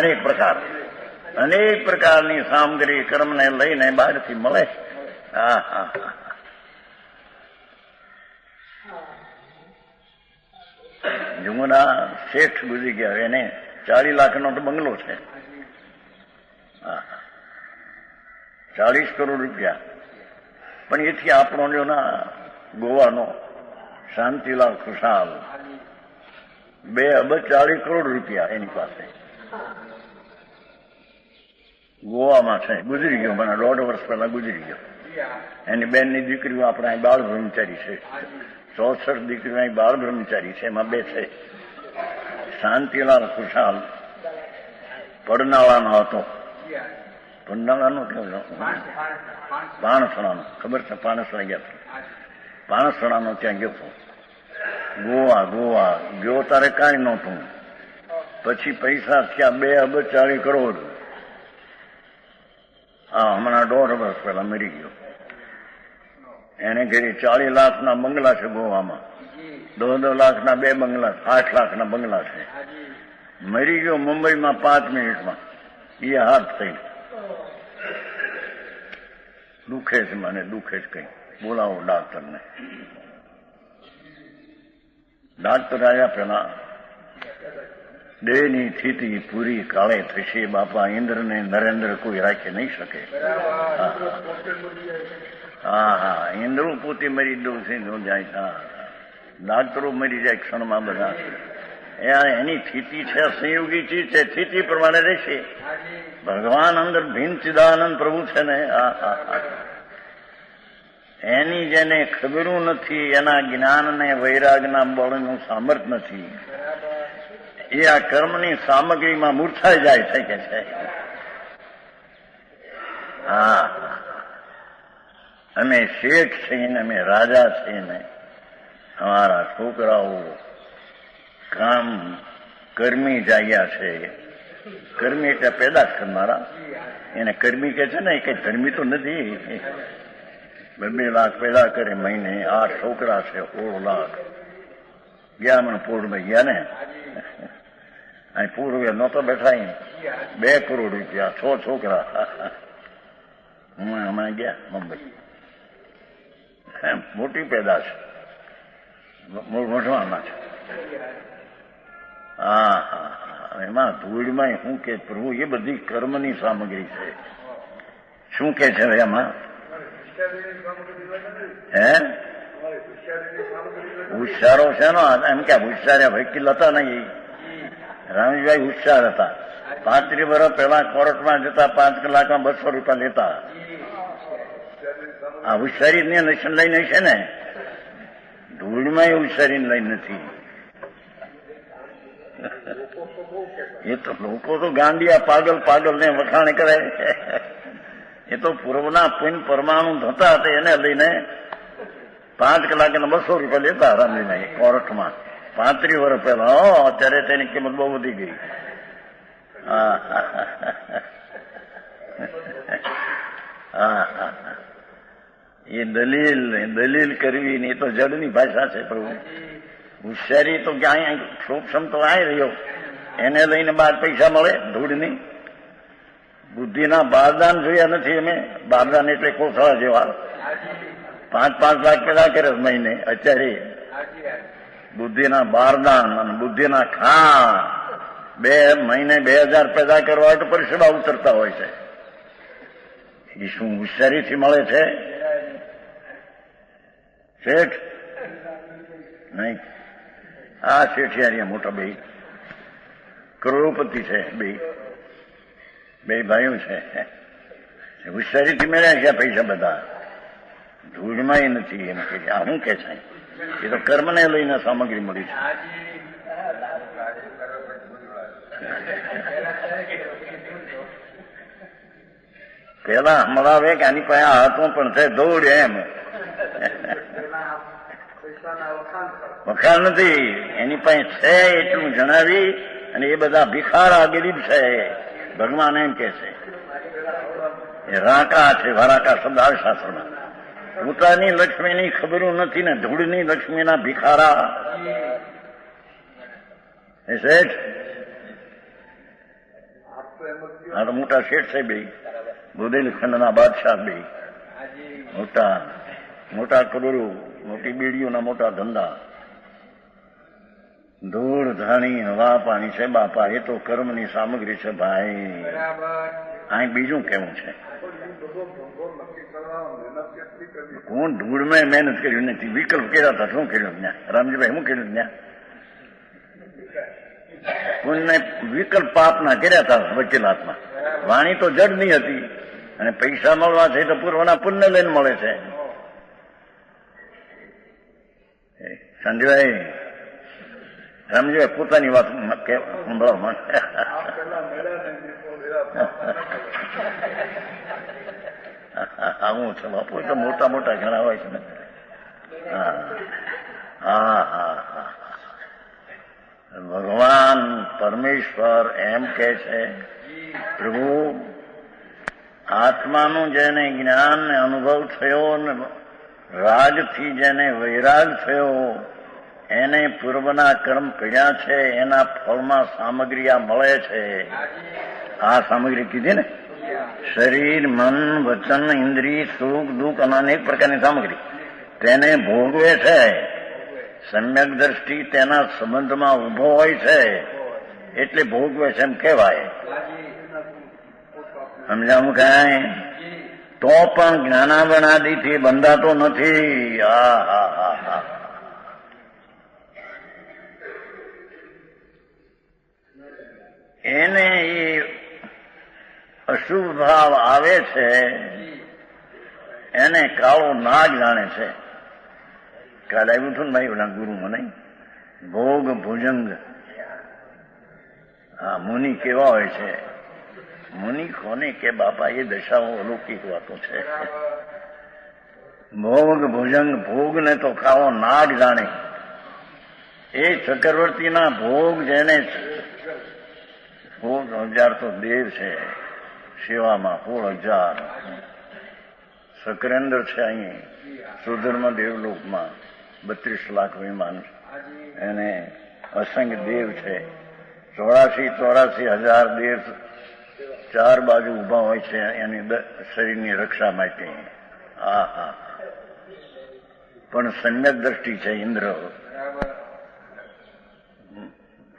અનેક પ્રકારની સામગ્રી કર્મને લઈને બહારથી મળે. હા હા, જુમના શેઠ ગુજરી ગયા, એને 40 લાખનો તો બંગલો છે. 40 કરોડ રૂપિયા. પણ એથી આપણો જો ના ગોવાનો શાંતિલાલ ખુશાલ 2 અબજ 40 કરોડ રૂપિયા એની પાસે ગોવામાં છે. ગુજરી ગયો, મને 1.5 વર્ષ પહેલા ગુજરી ગયો. એની બેનની દીકરીઓ આપણે અહીં બાળ બ્રહ્મચારી છે. 64 દીકરીઓ અહીં બાળ બ્રહ્મચારી છે. એમાં 2 છે. શાંતિલાલ ખુશાલ પડનાળાનો હતો. પડનાળાનો કેવું, પાણસણાનો, ખબર છે? પાણસણા ગયા, પાણસણાનો ત્યાં ગયો હતો. ગોવા ગયો તારે કાંઈ નહોતું. પછી પૈસા થયા 2 અબજ 40 કરોડ. હા, હમણાં 1.5 વર્ષ પહેલા મરી ગયો. એને ઘરે 40 લાખના બંગલા છે ગોવામાં, 2 લાખના 2 બંગલા, 8 લાખના બંગલા છે. મરી ગયો મુંબઈમાં 5 મિનિટમાં. એ હાથ થઈ. દુખે છે મને, દુખે છે. કઈ બોલાવો ડાક્ટરને. ડાક્ટર આવ્યા પેલા, દેહની સ્થિતિ પૂરી કાળે થશે બાપા, ઇન્દ્રને નરેન્દ્ર કોઈ રાખી નહીં શકે. હા હા, ઇન્દ્રો પોતે મરી દઉં છે, જાય. હા, ડાક્ટરો મરી જાય ક્ષણમાં બધા. એની સ્થિતિ છે સંયોગી ચીજ છે, સ્થિતિ પ્રમાણે રહેશે. ભગવાન અંદર ભીન ચિદાનંદ પ્રભુ છે ને, એની જેને ખબરું નથી, એના જ્ઞાનને વૈરાગના બળનું સામર્થ્ય નથી, એ આ કર્મની સામગ્રીમાં મૂર્છાઈ જાય છે કે છે. હા, અમે શેઠ છીએ ને, અમે રાજા છીએ ને, અમારા છોકરાઓ કામ કર્મી જાગ્યા છે. કર્મી એટલે પેદાશ કરનારા, એને કર્મી કે છે ને, એ કઈ ધર્મી તો નથી. 2 લાખ પેદા કરે મહિને, 8 છોકરા છે, 16 લાખ ગયા. મને પૂર્ણ ગયા ને, અહીં પૂર્વ નહોતો બેઠા, 2 કરોડ રૂપિયા, 6 છોકરા. હમણાં ગયા મુંબઈ, મોટી પેદાશ મોઢવામાં છે. હા હા, એમાં ધૂળમાં શું કે પ્રભુ, એ બધી કર્મની સામગ્રી છે. શું કે છે એમાં? હે હોશિયારો છે નો, એમ કે હોશિયાર વકીલ હતા ને, એ રામજીભાઈ હોશિયાર હતા. 35 વર્ષ પહેલા કોર્ટમાં જતા, 5 કલાકમાં 200 રૂપિયા લેતા. આ હોશિયારી ને લક્ષણ લઈને છે ને, ધૂળમાં એ હોશિયારી લઈને નથી. એ તો લોકો તો ગાંડિયા પાગલ પાગલ ને વખાણ કરે. એ તો પૂર્વના પુણ્ય પરમાણુ થતા હતા, એને લઈને 5 કલાકે 200 રૂપિયા લેતા રામજીભાઈ કોર્ટમાં, 35 વર્ષ પહેલા. અત્યારે તેની કિંમત બહુ વધી ગઈ. એ દલીલ કરવી ને, એ તો જડની ભાષા છે પ્રભુ. હોશિયારી તો ક્યાંય સૂક્ષ્મ તો આવી રહ્યો, એને લઈને 12 પૈસા મળે ધૂળની. બુદ્ધિના બારદાન જોયા નથી અમે. બારદાન એટલે કોથળા જેવા, 5-5 લાખ પેદા કરે મહિને. અત્યારે બુદ્ધિના બારદાન અને બુદ્ધિના ખાણ 2 મહિને 2000 પેદા કરવા હોય તો પરિસેવા ઉતરતા હોય છે. એ શું હોશિયારીથી મળે છે? શેઠ નહીં, આ શેઠિયારી મોટા 2 કરોડપતિ છે. 2 ભાઈઓ છે. હોશિયારીથી મેળ્યા છે પૈસા બધા, ધૂળમાં એ નથી. એમ કે આ શું કે છે? એ તો કર્મને લઈને સામગ્રી મળી છે. પેલા મળાવે કે આની પાસે હાથમાં પણ છે દોડ, એમ વખાણ નથી. એની પાસે છે એટલું જણાવી, અને એ બધા ભિખારા ગરીબ છે. ભગવાન એમ કે છે, એ રાકા છે. વારાકા શબ્દ આવે શાસ્ત્રમાં. પોતાની લક્ષ્મીની ખબરું નથી ને, ધૂળની લક્ષ્મીના ભિખારા. એ શેઠ, આ તો મોટા શેઠ છે 2, બુંદેલખંડના બાદશાહ 2. મોટા કરોડો, મોટી બીડીઓના મોટા ધંધા. ધૂળ ધાણી હવા પાણી છે બાપા, એ તો કર્મની સામગ્રી છે ભાઈ. અહીં બીજું કેવું છે? કોણ ધૂળમાં મહેનત કર્યું નથી? વિકલ્પ કર્યા હતા. શું કર્યું ત્યાં રામજીભાઈ? શું કર્યું ત્યાં? પુણ્ય વિકલ્પ પાપના કર્યા હતા વકીલાતમાં. વાણી તો જડની હતી, અને પૈસા મળવા છે તો પૂર્વના પુણ્ય લઈને મળે છે. સંજયભાઈ, રામજીભાઈ પોતાની વાત સંભળાવ મને. આવું છે બાપુ, તો મોટા મોટા ઘણા હોય છે ને. હા, ભગવાન પરમેશ્વર એમ કે છે, પ્રભુ આત્માનું જેને જ્ઞાન ને અનુભવ થયો ને રાગથી જેને વૈરાગ થયો, એને પૂર્વના કર્મ કર્યા છે, એના ફળમાં સામગ્રી આ મળે છે. આ સામગ્રી કીધી ને, શરીર, મન, વચન, ઇન્દ્રિય, સુખ દુઃખ અને અનેક પ્રકારની સામગ્રી તેને ભોગવે છે. સમ્યક દ્રષ્ટિ તેના સંબંધમાં ઉભો હોય છે એટલે ભોગવે છે એમ કહેવાય. સમજાવું કાંઈ? તો પણ જ્ઞાનાવરણાદિથી બંધાતો નથી. એને એ અશુભ ભાવ આવે છે, એને કાળો નાગ જાણે છે. કાલે આવ્યું હતું ને ભાઈ ઓલા ગુરુ મને ભોગ ભુજંગ. હા, મુનિ કેવા હોય છે? મુનિ કોને કે બાપા? એ દશાઓ અલૌકિક વાતો છે. ભોગ ભુજંગ, ભોગને તો કાળો નાગ જાણે. એ ચક્રવર્તીના ભોગ જેને 16,000 તો દેવ છે સેવામાં, 16,000. સકરેન્દ્ર છે અહીં સુધર્મ દેવલોકમાં 32 લાખ વિમાન, એને અસંખ્ય દેવ છે. 84,000 દેવ ચાર બાજુ ઉભા હોય છે એની શરીરની રક્ષા માટે. હા હા, પણ સમ્યક દ્રષ્ટિ છે. ઇન્દ્ર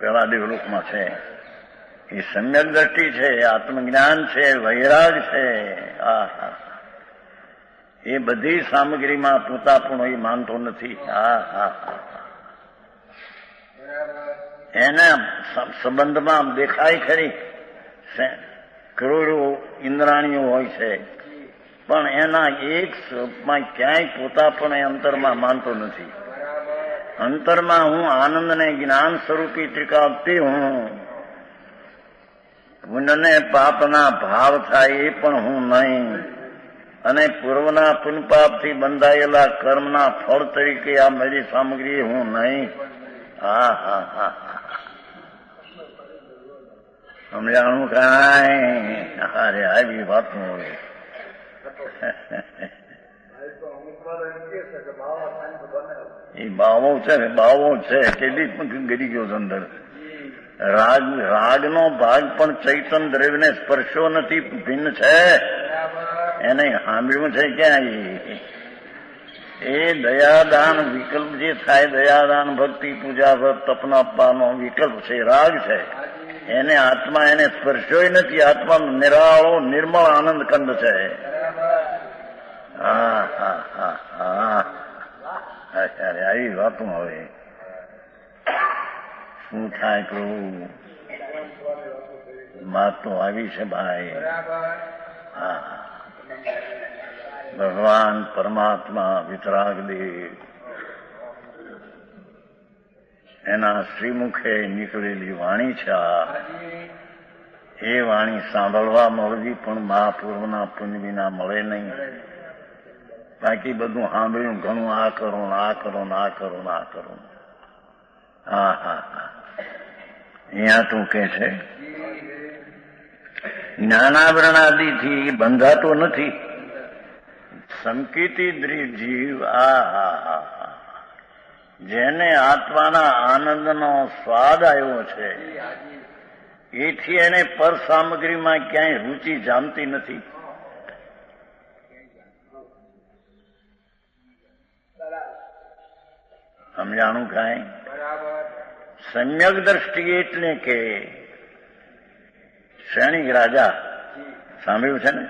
પેલા દેવલોકમાં છે. એ સમ્યક દ્રષ્ટિ છે, આત્મજ્ઞાન છે, વૈરાગ છે. હા હા, એ બધી સામગ્રીમાં પોતાપણો એ માનતો નથી. હા હા, એના સંબંધમાં દેખાય ખરી કરોડો ઇન્દ્રાણીઓ હોય છે, પણ એના એક સ્વરૂપમાં ક્યાંય પોતાપણ એ અંતરમાં માનતો નથી. અંતરમાં હું આનંદને જ્ઞાન સ્વરૂપી ત્રિકાવતી હું. પુણ્યને પાપના ભાવ થાય એ પણ હું નહીં, અને પૂર્વના પુનપાપથી બંધાયેલા કર્મના ફળ તરીકે આ મારી સામગ્રી હું નહીં. હા હા હા, સમજાણું કાંઈ? અરે આવી વાતો હોય. એ બાવો છે ને, બાવો છે કેટલી પણ ગરી ગયો અંદર. રાગનો ભાગ પણ ચૈતન દ્રવ્યને સ્પર્શો નથી, ભિન્ન છે. એને સાંભળ્યું છે ક્યાં? એ દયાદાન વિકલ્પ જે થાય, દયાદાન ભક્તિ પૂજા તપના અપાનો વિકલ્પ છે, રાગ છે. એને આત્મા એને સ્પર્શ્યો નથી. આત્મા નિરાળો નિર્મળ આનંદ કંદ છે. હા હા હા હા, અરે આવી વાતો. હવે શું થાય પ્રભુ? વાત તો આવી છે ભાઈ. હા, ભગવાન પરમાત્મા વિતરાગદેવ એના શ્રીમુખે નીકળેલી વાણી છે. એ વાણી સાંભળવા મળવી પણ મહાપૂર્વના પુણ્ય વિના મળે નહીં. બાકી બધું સાંભળ્યું ઘણું, આ કરો ને આ કરો ને આ કરો ને આ કરો. હા હા હા, અહીંયા તું કે છે જ્ઞાનાવરણાદિથી બંધાતો નથી સંકિતી જીવ. આ હા હા હા, જેને આત્માના આનંદનો સ્વાદ આવ્યો છે, એથી એને પર સામગ્રીમાં ક્યાંય રુચિ જામતી નથી. સમજાણું કાંઈ? સમ્યક દ્રષ્ટિ એટલે કે શ્રેણિક રાજા સાંભળ્યું છે ને,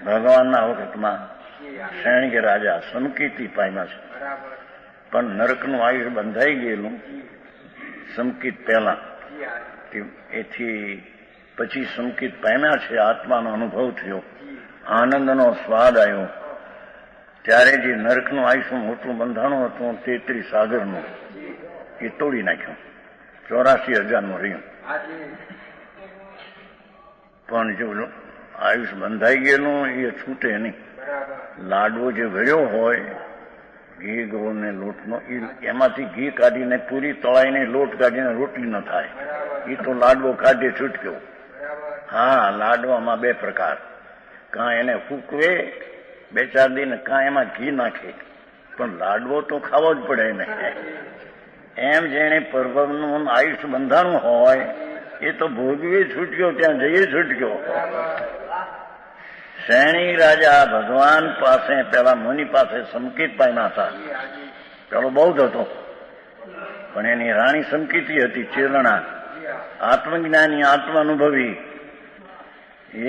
ભગવાનના વખતમાં શ્રેણિક રાજા સમકીર્તિ પામ્યા છે, પણ નરકનું આયુષ્ય બંધાઈ ગયેલું સમકિત પહેલા. એથી પછી સમકિત પામ્યા છે. આત્માનો અનુભવ થયો, આનંદનો સ્વાદ આવ્યો. ત્યારે જે નરકનું આયુષ્ય મોટું બંધાણું હતું 33 સાગરનું, એ તોડી નાખ્યું. 84,000નું રહ્યું. પણ જો આયુષ્ય બંધાઈ ગયેલું એ છૂટે નહીં. લાડવો જે વળ્યો હોય ઘી ગોળને લોટનો, એમાંથી ઘી કાઢીને પૂરી તળાઈને લોટ કાઢીને રોટલી ન થાય. એ તો લાડવો કાઢી છૂટક્યો. હા, લાડવામાં 2 પ્રકાર. કાં એને ફૂકવે 2-4 દિન, કાં એમાં ઘી નાખે, પણ લાડવો તો ખાવો જ પડે ને. એમ જેને પરભવનું આયુષ્ય બંધાણું હોય એ તો ભોગવી છૂટક્યો, ત્યાં જઈએ છૂટક્યો. શ્રેણી રાજા ભગવાન પાસે પેલા મુનિ પાસે સમકિત પામ્યા હતા. પેલો બૌદ્ધ હતો, પણ એની રાણી સમકિતી હતી, ચેરણા, આત્મજ્ઞાની, આત્મ અનુભવી.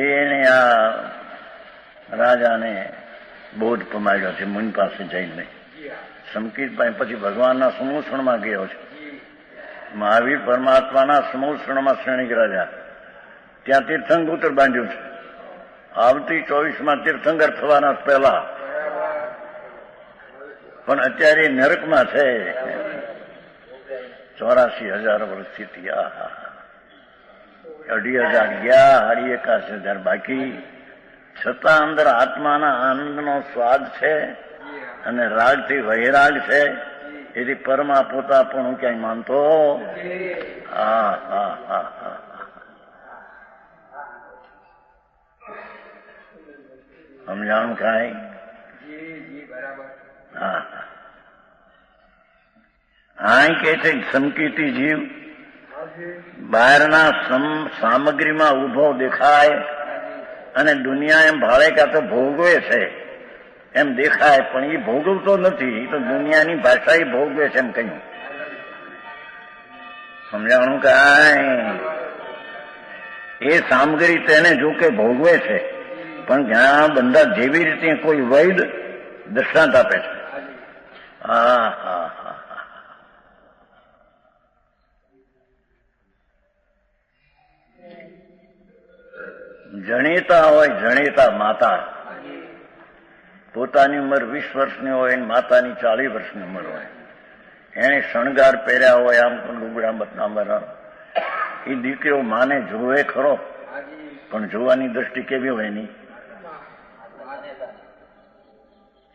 એને આ રાજાને બોધ પમાડ્યો છે મુનિ પાસે જઈને. સમકિત પછી ભગવાનના સમૂષણમાં ગયો છે. મહાવીર પરમાત્માના સમૂષણમાં શ્રેણિક રાજા ત્યાં તીર્થંકર બાંધ્યું છે. આવતી 24માં તીર્થંકર થવાના પહેલા, પણ અત્યારે નરકમાં છે. 84,000 વર્ષથી થયા. 2,500 ગયા, 81,000 બાકી. છતાં અંદર આત્માના આનંદનો સ્વાદ છે અને રાગથી વૈરાગ છે. એથી પરમા પોતા પણ હું ક્યાંય માનતો. હા હા હા હા સમજાણું કાંઈ? હા હા કે છે સમકીતી જીવ બહારના સામગ્રીમાં ઉભો દેખાય અને દુનિયા એમ ભાળે કાં તો ભોગવે છે એમ દેખાય, પણ એ ભોગવતો નથી. એ તો દુનિયાની ભાષા એ ભોગવે છે એમ કહ્યું. સમજાણું કાંઈ? એ સામગ્રી તેને જો કે ભોગવે છે, પણ જ્યાં બંધા જેવી રીતે કોઈ વૈદ દૃષ્ટાંત આપે છે. હા હા હા જણેતા હોય, જણેતા માતા પોતાની ઉંમર 20 વર્ષની હોય અને માતાની 40 વર્ષની ઉંમર હોય. એને શણગાર પહેર્યા હોય, આમ લુગડા બતનામરા. એ દીકરીઓ માને જોવે ખરો, પણ જોવાની દ્રષ્ટિ કેવી હોય એની?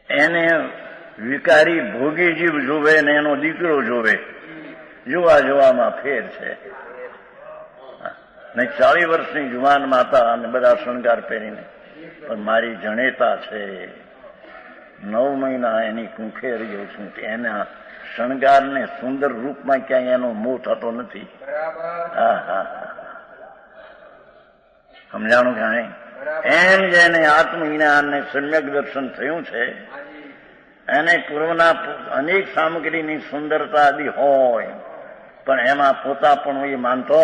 એને વિકારી ભોગી જીવ જોવે ને એનો દીકરો જોવે. જોવામાં ફેર છે. ને 40 વર્ષની જુવાન માતા અને બધા શણગાર પહેરીને, પણ મારી જણેતા છે. 9 મહિના એની કુંખે રહ્યો છું. એના શણગારને સુંદર રૂપમાં ક્યાંય એનો મોહ થતો નથી. હા હા સમજાણું કાંઈ? એમ જેને આત્મજ્ઞાન ને સમ્યક દર્શન થયું છે એને પૂર્વના અનેક સામગ્રીની સુંદરતા આદિ હોય, પણ એમાં પોતા પણ એ માનતો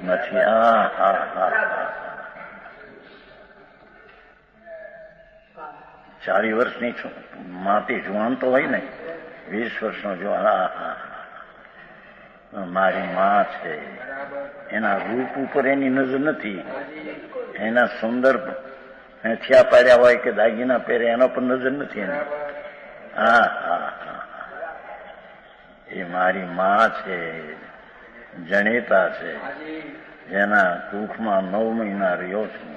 નથી. હા હા હા 40 વર્ષની માતી જુવાન તો હોય ને, 20 વર્ષનો જુવાન. હા હા મારી માં છે. એના રૂપ ઉપર એની નજર નથી. એના સુંદર થયા પાડ્યા હોય કે દાગીના પહેરે એના પર નજર નથી એની. હા હા હા એ મારી માં છે, જણેતા છે, જેના કુખમાં 9 મહિના રહ્યો છું.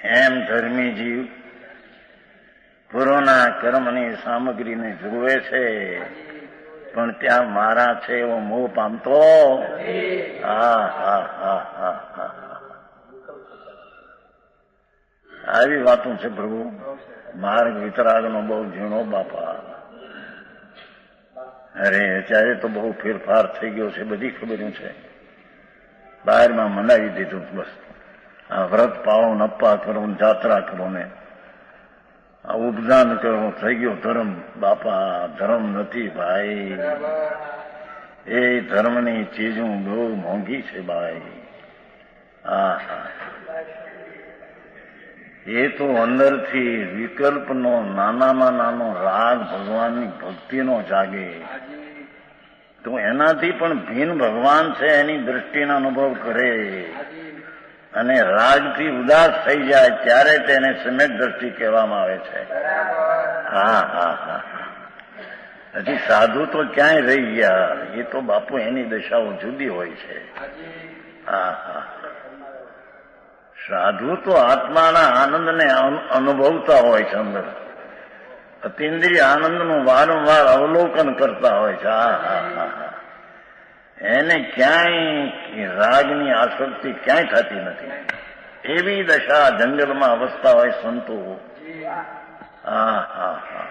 એમ ધર્મી જીવ પૂર્વના કર્મની સામગ્રીને જુએ છે, પણ ત્યાં મારા છે એવો મોહ પામતો. હા હા હા હા હા આવી વાતો છે પ્રભુ. માર્ગ વિતરાગનો બહુ ઝીણો બાપા. અરે અત્યારે તો બહુ ફેરફાર થઈ ગયો છે, બધી ખબર છે. બહારમાં મનાવી દીધું. બસ આ વ્રત પાળો, નપ્પા કરો, જાત્રા કરો ને આ ઉપદાન કરો, થઈ ગયો ધર્મ. બાપા ધર્મ નથી ભાઈ. એ ધર્મની ચીજો બહુ મોંઘી છે ભાઈ. હા હા એ તો અંદરથી વિકલ્પનો નાનામાં નાનો રાગ ભગવાનની ભક્તિનો જાગે તો એનાથી પણ ભિન્ન ભગવાન છે એની દ્રષ્ટિનો અનુભવ કરે અને રાગથી ઉદાસ થઈ જાય ત્યારે તેને સમ્યક દ્રષ્ટિ કહેવામાં આવે છે. હા હા હા હજી સાધુ તો ક્યાંય રહી ગયા. એ તો બાપુ એની દશાઓ જુદી હોય છે. હા હા સાધુ તો આત્માના આનંદને અનુભવતા હોય છે. અંદર અતિન્દ્રિય આનંદનું વારંવાર અવલોકન કરતા હોય છે. હા હા હા હા એને ક્યાંય રાગની આસક્તિ ક્યાંય થતી નથી. એવી દશા જંગલમાં અવસ્થા હોય સંતો. હા હા હા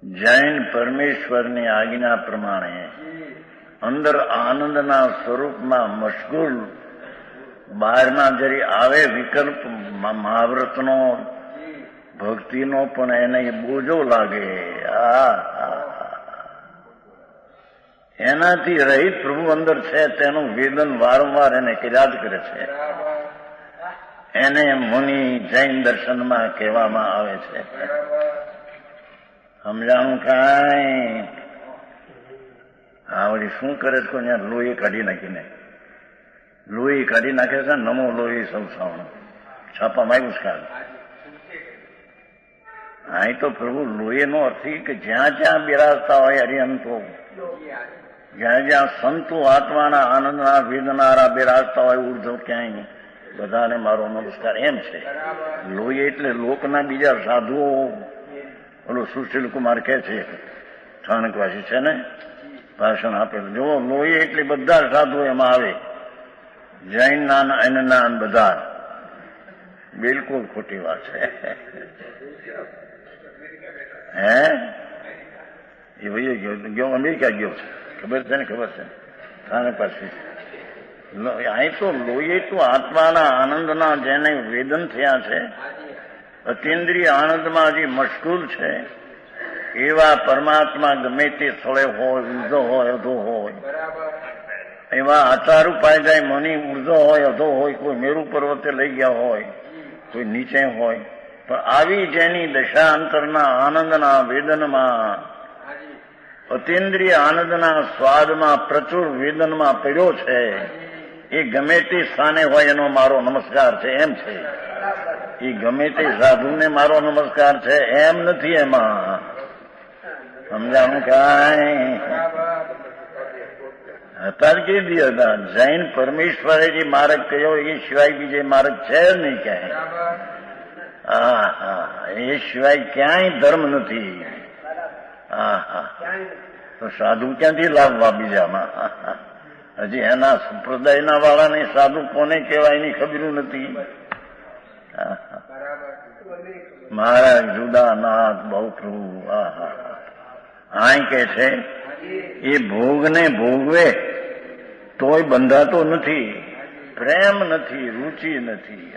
જૈન પરમેશ્વરની આજ્ઞા પ્રમાણે અંદર આનંદના સ્વરૂપમાં મશગુલ, બહારના જરી આવે વિકલ્પ મહાવ્રતનો, ભક્તિનો, પણ એને બોજો લાગે. એનાથી રહિત પ્રભુ અંદર છે તેનું વેદન વારંવાર એને યાદ કરે છે. એને મુનિ જૈન દર્શનમાં કહેવામાં આવે છે. સમજાણું કાંઈ? આવડી શું કરે છે? લોહી કાઢી નાખીને લોહી કાઢી નાખે છે. નમો લોહી સૌ સાવણ છાપામાં આવ્યું છે કાઢ. અહીં તો પ્રભુ લોહીનો અર્થ કે જ્યાં જ્યાં બિરાજતા હોય હરિહંતો, જ્યાં જ્યાં સંતો આત્માના આનંદના વેદનારા બિરાજતા હોય ઉર્ધ્વ ક્યાંય, બધાને મારો નમસ્કાર એમ છે. લોહી એટલે લોકના બીજા સાધુઓ, ઓલો સુશીલ કુમાર કહે છે, સ્થાનકવાસી છે ને, ભાષણ આપેલું. જો લોહી એટલે બધા સાધુઓ એમાં આવે, જૈનના એના બધા. બિલકુલ ખોટી વાત છે. હે એ ભાઈ ગયો અમેરિકા ગયો છે, ખબર છે ને? ખબર છે. સ્થાનકવાસી અહીં તો લોહી તો આત્માના આનંદના જેને વેદન થયા છે, અતિન્દ્રિય આનંદમાં જે મશગુલ છે, એવા પરમાત્મા ગમે તે સ્થળે હોય, ઉર્ધો હોય, અધો હોય, એવા આચાર ઉપાય જાય મની ઉર્ધો હોય, અધો હોય, કોઈ મેરુ પર્વતે લઈ ગયા હોય, કોઈ નીચે હોય, પણ આવી જેની દશા અંતરના આનંદના વેદનમાં, અતિન્દ્રિય આનંદના સ્વાદમાં, પ્રચુર વેદનમાં પડ્યો છે, એ ગમે તે સ્થાને હોય એનો મારો નમસ્કાર છે એમ છે. એ ગમે તે સાધુને મારો નમસ્કાર છે એમ નથી. એમાં સમજાણું કાંઈ હતા જ કઈ દી હતા. જૈન પરમેશ્વરે જે માર્ગ કહ્યો એ સિવાય બીજે માર્ગ છે જ નહીં ક્યાંય. હા હા, એ સિવાય ક્યાંય ધર્મ નથી. હા હા, તો સાધુ ક્યાંથી લાવવા બીજામાં? હજી એના સંપ્રદાયના વાળાને સાધુ કોને કહેવાય એની ખબર નથી. મહારાજ જુદા નાથ બહુ પ્રભુ. આય કે છે એ ભોગને ભોગવે તોય બંધાતો નથી, પ્રેમ નથી, રુચિ નથી.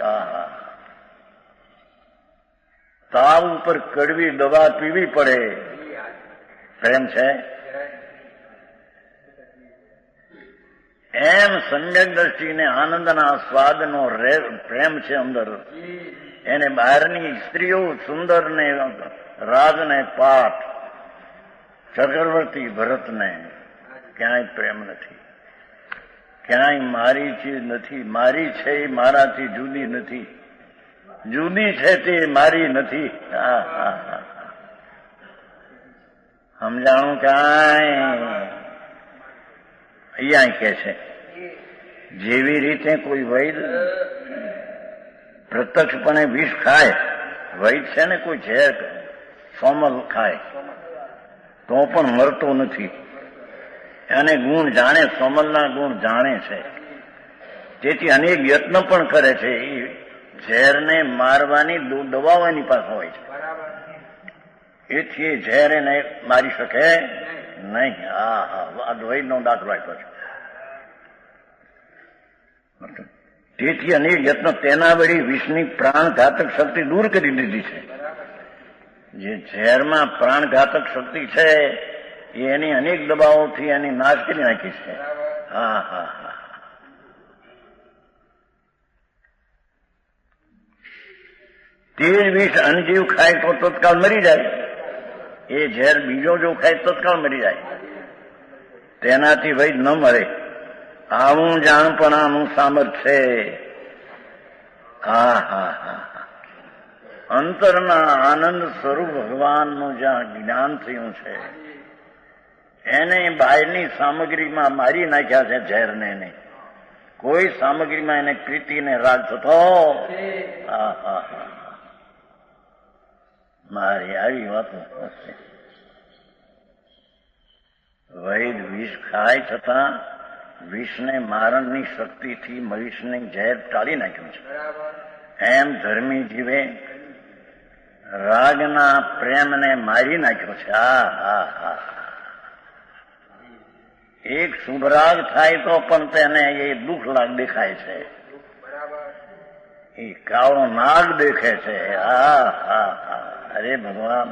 તાવ ઉપર કડવી દવા પીવી પડે, પ્રેમ છે? એમ સમ્યક દ્રષ્ટિને આનંદના સ્વાદનો પ્રેમ છે અંદર. એને બહારની સ્ત્રીઓ સુંદર ને રાજને પાઠ, ચક્રવર્તી ભરતને ક્યાંય પ્રેમ નથી. ક્યાંય મારી ચીજ નથી. મારી છે એ મારાથી જુદી નથી, જુદી છે તે મારી નથી. સમજાણું કાંઈ? અહીંયા કે છે જેવી રીતે કોઈ વૈદ પ્રત્યક્ષપણે વિષ ખાય, વૈદ છે ને કોઈ ઝેર સોમલ ખાય તો પણ મરતો નથી. અને ગુણ જાણે, સોમલના ગુણ જાણે છે, તેથી અનેક યત્ન પણ કરે છે. એ ઝેરને મારવાની દવાઓ એની પાસે હોય છે, એથી એ ઝેર એને મારી શકે નહીં. આ દ્વૈતનો દાખલો આપ્યો છે. તેથી અનેક યત્ન તેના વળી વિષની પ્રાણઘાતક શક્તિ દૂર કરી દીધી છે. જે ઝેરમાં પ્રાણઘાતક શક્તિ છે એની અનેક દબાઓથી એની નાશ કરી નાખી છે. હા હા હા, તે વિષ અનજીવ ખાય તો તત્કાળ મરી જાય. એ ઝેર બીજો જો ખાય તત્કાળ મરી જાય, તેનાથી વૈદ ન મરે. આવું જાણપણાનું સામર્થ્ય છે. હા હા હા, અંતરના આનંદ સ્વરૂપ ભગવાનનું જ્યાં જ્ઞાન થયું છે એને બહારની સામગ્રીમાં મારી નાખ્યા છે. ઝેરને એને કોઈ સામગ્રીમાં એને પ્રીતિને રાગ થતો. હા હા હા, મારી આવી વાતો. વૈદ વિષ ખાય છતાં વિષને મારણની શક્તિથી મહિષને ઝેર ટાળી નાખ્યું છે. એમ ધર્મી જીવે રાગના પ્રેમને મારી નાખ્યો છે. હા હા હા, એક શુભ રાગ થાય તો પણ તેને એ દુઃખ લાગ દેખાય છે, એ કાળો નાગ દેખે છે. હા હા હા, અરે ભગવાન,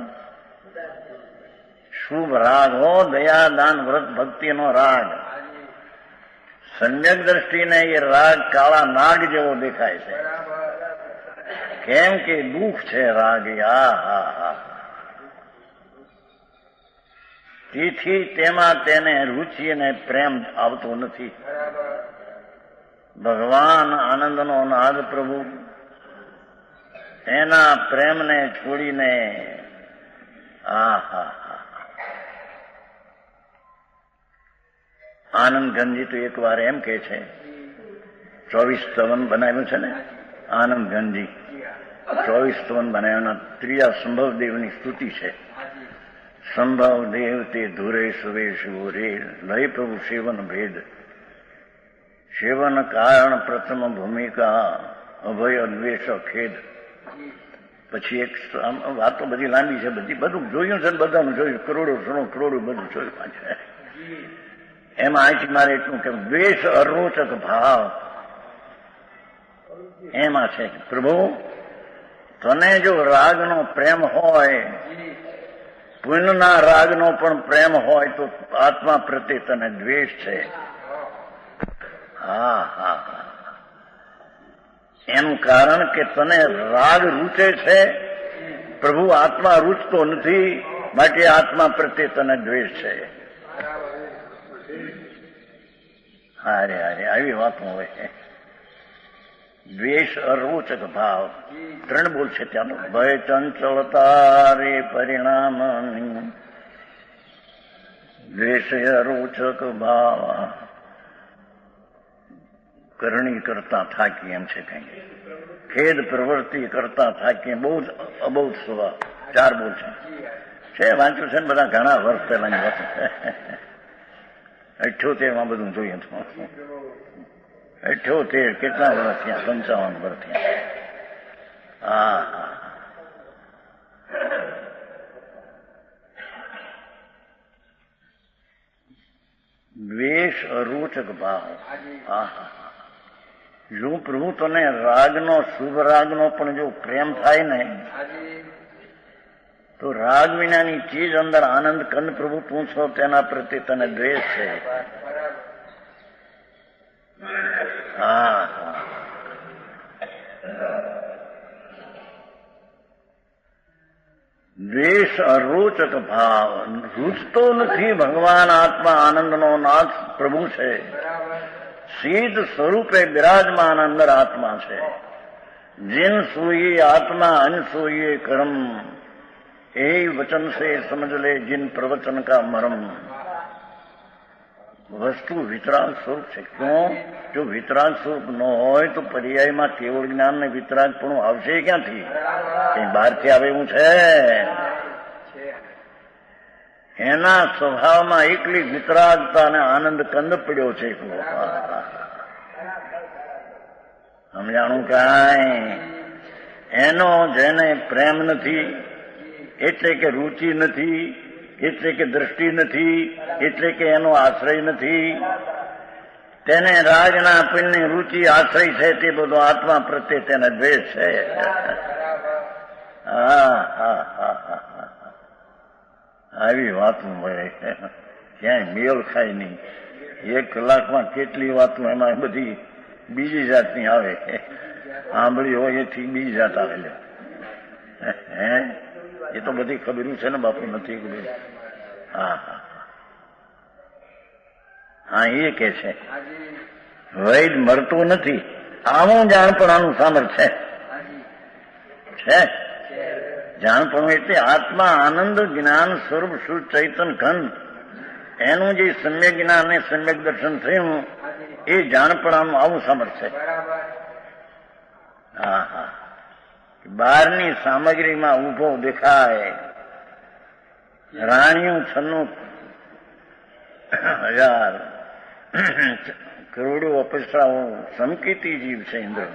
શુભ રાગ હો, દયા દાન વ્રત ભક્તિનો રાગ. સમ્યક દ્રષ્ટિને એ રાગ કાળા નાગ જેવો દેખાય છે. કેમ કે દુઃખ છે રાગ. હા હા હા, તેથી તેમાં તેને રુચિ અને પ્રેમ આવતો નથી. ભગવાન આનંદનો નાદ પ્રભુ એના પ્રેમને છોડીને આનંદ ઘનજી તો એક વાર એમ કે છે, 24 સ્તવન બનાવ્યું છે ને આનંદ ઘનજી, 24 સ્તવન બનાવ્યાના ત્રીજા સંભવ દેવની સ્તુતિ છે. સંભવ દેવ તે ધુરે સુવે શિવો રે લય પ્રભુ સેવન ભેદ સેવન કારણ પ્રથમ ભૂમિકા અભય દ્વેષ ખેદ. પછી એક વાતો બધી લાંબી છે, બધું જોયું છે, બધાનું જોયું, કરોડો બધું જોયું પાછળ. એમાં અહીંથી મારે એટલું કે દ્વેષ અરોચક ભાવ એમાં છે. પ્રભુ તને જો રાગનો પ્રેમ હોય, પુણ્યના રાગનો પણ પ્રેમ હોય તો આત્મા પ્રત્યે તને દ્વેષ છે. એનું કારણ કે તને રાગ રૂચે છે, પ્રભુ આત્મા રૂચતો નથી, માટે આત્મા પ્રત્યે તને દ્વેષ છે. હારે આવી વાતો હોય. દ્વેષ અરોચક ભાવ 3 બોલ છે ત્યાંનો. ભય ચંચળતા રે પરિણામ દ્વેષ અરોચક ભાવ કરણી કરતા થાકી એમ છે કઈ. ખેદ પ્રવૃત્તિ કરતા થાકી બહુ જ અબૌધ સ્વભાવ. 4 બોલ છે. વાંચ્યું છે ને બધા ઘણા વર્ષ પહેલાની વાત. 78 બધું જોઈએ. 78 કેટલા વર્ષ થયા? 55 વર્ષ થયા. દ્વેષ અરોચક ભાવ. જો પ્રભુ તને રાગનો, શુભ રાગનો પણ જો પ્રેમ થાય ને તો રાગ વિનાની ચીજ અંદર આનંદ કંદ પ્રભુ તું છો, તેના પ્રત્યે તને દ્વેષ છે. દ્વેષ અરોચક ભાવ રૂચતો નથી. ભગવાન આત્મા આનંદનો નાથ પ્રભુ છે. સીધ સ્વરૂપે બિરાજમાન અંદર આત્મા છે. जिन सोइए आत्मा अन सोइए कर्म એ વચન સે સમજ લે जिन प्रवचन का मर्म. વસ્તુ વિતરાગ સ્વરૂપ છે. ક્यों? જો વિતરાગ સ્વરૂપ ન હોય તો પર્યાયમાં કેવળ જ્ઞાન ને વિતરાગપણું આવશે ક્યાંથી? કઈ બહારથી આવે એવું છે? એના સ્વભાવમાં એકલી વિતરાગતા અને આનંદ કંદ પડ્યો છે. સમજાણું કાંઈ? એનો જેને પ્રેમ નથી, એટલે કે રુચિ નથી, એટલે કે દ્રષ્ટિ નથી, એટલે કે એનો આશ્રય નથી, તેને રાજના પુણ્યની રુચિ આશ્રય છે, તે બધો આત્મા પ્રત્યે તેને દ્વેષ છે. આવી વાતો મળે, ક્યાંય મેળ ખાય નહીં. 1 કલાકમાં કેટલી વાતો એમાં બધી બીજી જાતની આવે. સાંભળી હોય એથી બીજી જાત આવે. એ તો બધી ખબરું છે ને બાપુ, નથી ખબર? એ કે છે વૈદ મરતો નથી. આવું જાણપણાનું સામર્થ્ય છે. જાણપણું એટલે આત્મા આનંદ જ્ઞાન સ્વરૂપ શુદ્ધ ચૈતન ઘન, એનું જે સમ્યક જ્ઞાન અને સમ્યક દર્શન થયું એ જાણપણાનું આવું સામર્થ્ય. બહારની સામગ્રીમાં ઉભો દેખાય, રાણીઓ 96,000 કરોડો અપસરાઓ સમકીતી જીવ છે. ઇન્દ્ર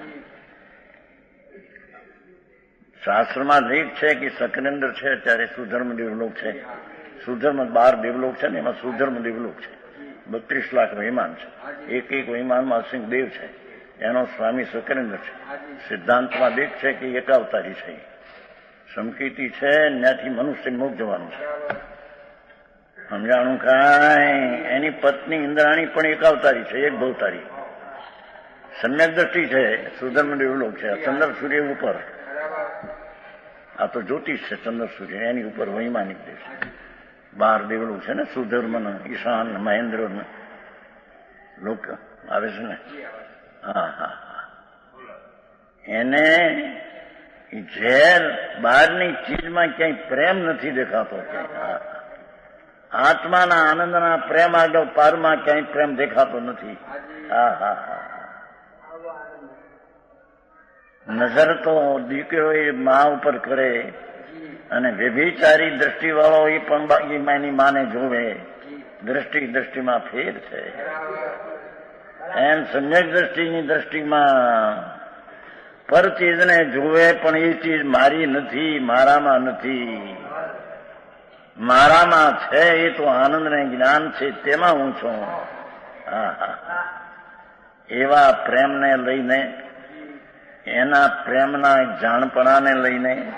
શાસ્ત્રમાં લેખ છે કે સકરેન્દ્ર છે ત્યારે સુધર્મ દેવલોક છે. સુધર્મ 12 દેવલોક છે ને એમાં સુધર્મ દેવલોક છે. 32 લાખ વૈમાન છે. એક વૈમાનમાં સિંહ દેવ છે. એનો સ્વામી સકરેન્દ્ર છે. સિદ્ધાંતમાં દેખ છે કે એકાવતારી છે. સમકીતી છે, ત્યાંથી મનુષ્ય મોક્ષ જવાનું છે. સમજાણું કાંઈ? એની પત્ની ઇન્દ્રાણી પણ એકાવતારી છે, એક ભવતારી. સમ્યક દ્રષ્ટિ છે, સુધર્મ દેવલોક છે. ચંદ્ર સૂર્ય ઉપર, આ તો જ્યોતિષ છે. ચંદ્ર સૂર્ય એની ઉપર વૈમાનિક દેશ 12 દેવલોક છે ને. સુધર્મ, ઈશાન, મહેન્દ્ર લોક આવે છે ને. હા હા એને ઝેર બહારની ચીજમાં ક્યાંય પ્રેમ નથી દેખાતો. આત્માના આનંદના પ્રેમ આગળ પારમાં ક્યાંય પ્રેમ દેખાતો નથી. હા હા હા નજર તો દીકરો એ મા ઉપર કરે અને વ્યભિચારી દ્રષ્ટિવાળો એ પણ એની માને જોવે. દ્રષ્ટિમાં ફેર છે. એમ સમ્યક દ્રષ્ટિની દ્રષ્ટિમાં પર ચીજને જોવે પણ એ ચીજ મારી નથી, મારામાં નથી. મારામાં છે એ તો આનંદ ને જ્ઞાન છે, તેમાં હું છું. એવા પ્રેમને લઈને, એના પ્રેમના જાણપણાને લઈને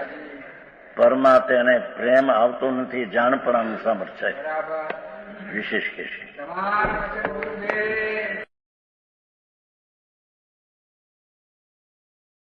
પરમાં તેને પ્રેમ આવતો નથી, જાણપણાનું સામર્થ્ય છે. વિશેષ કે છે.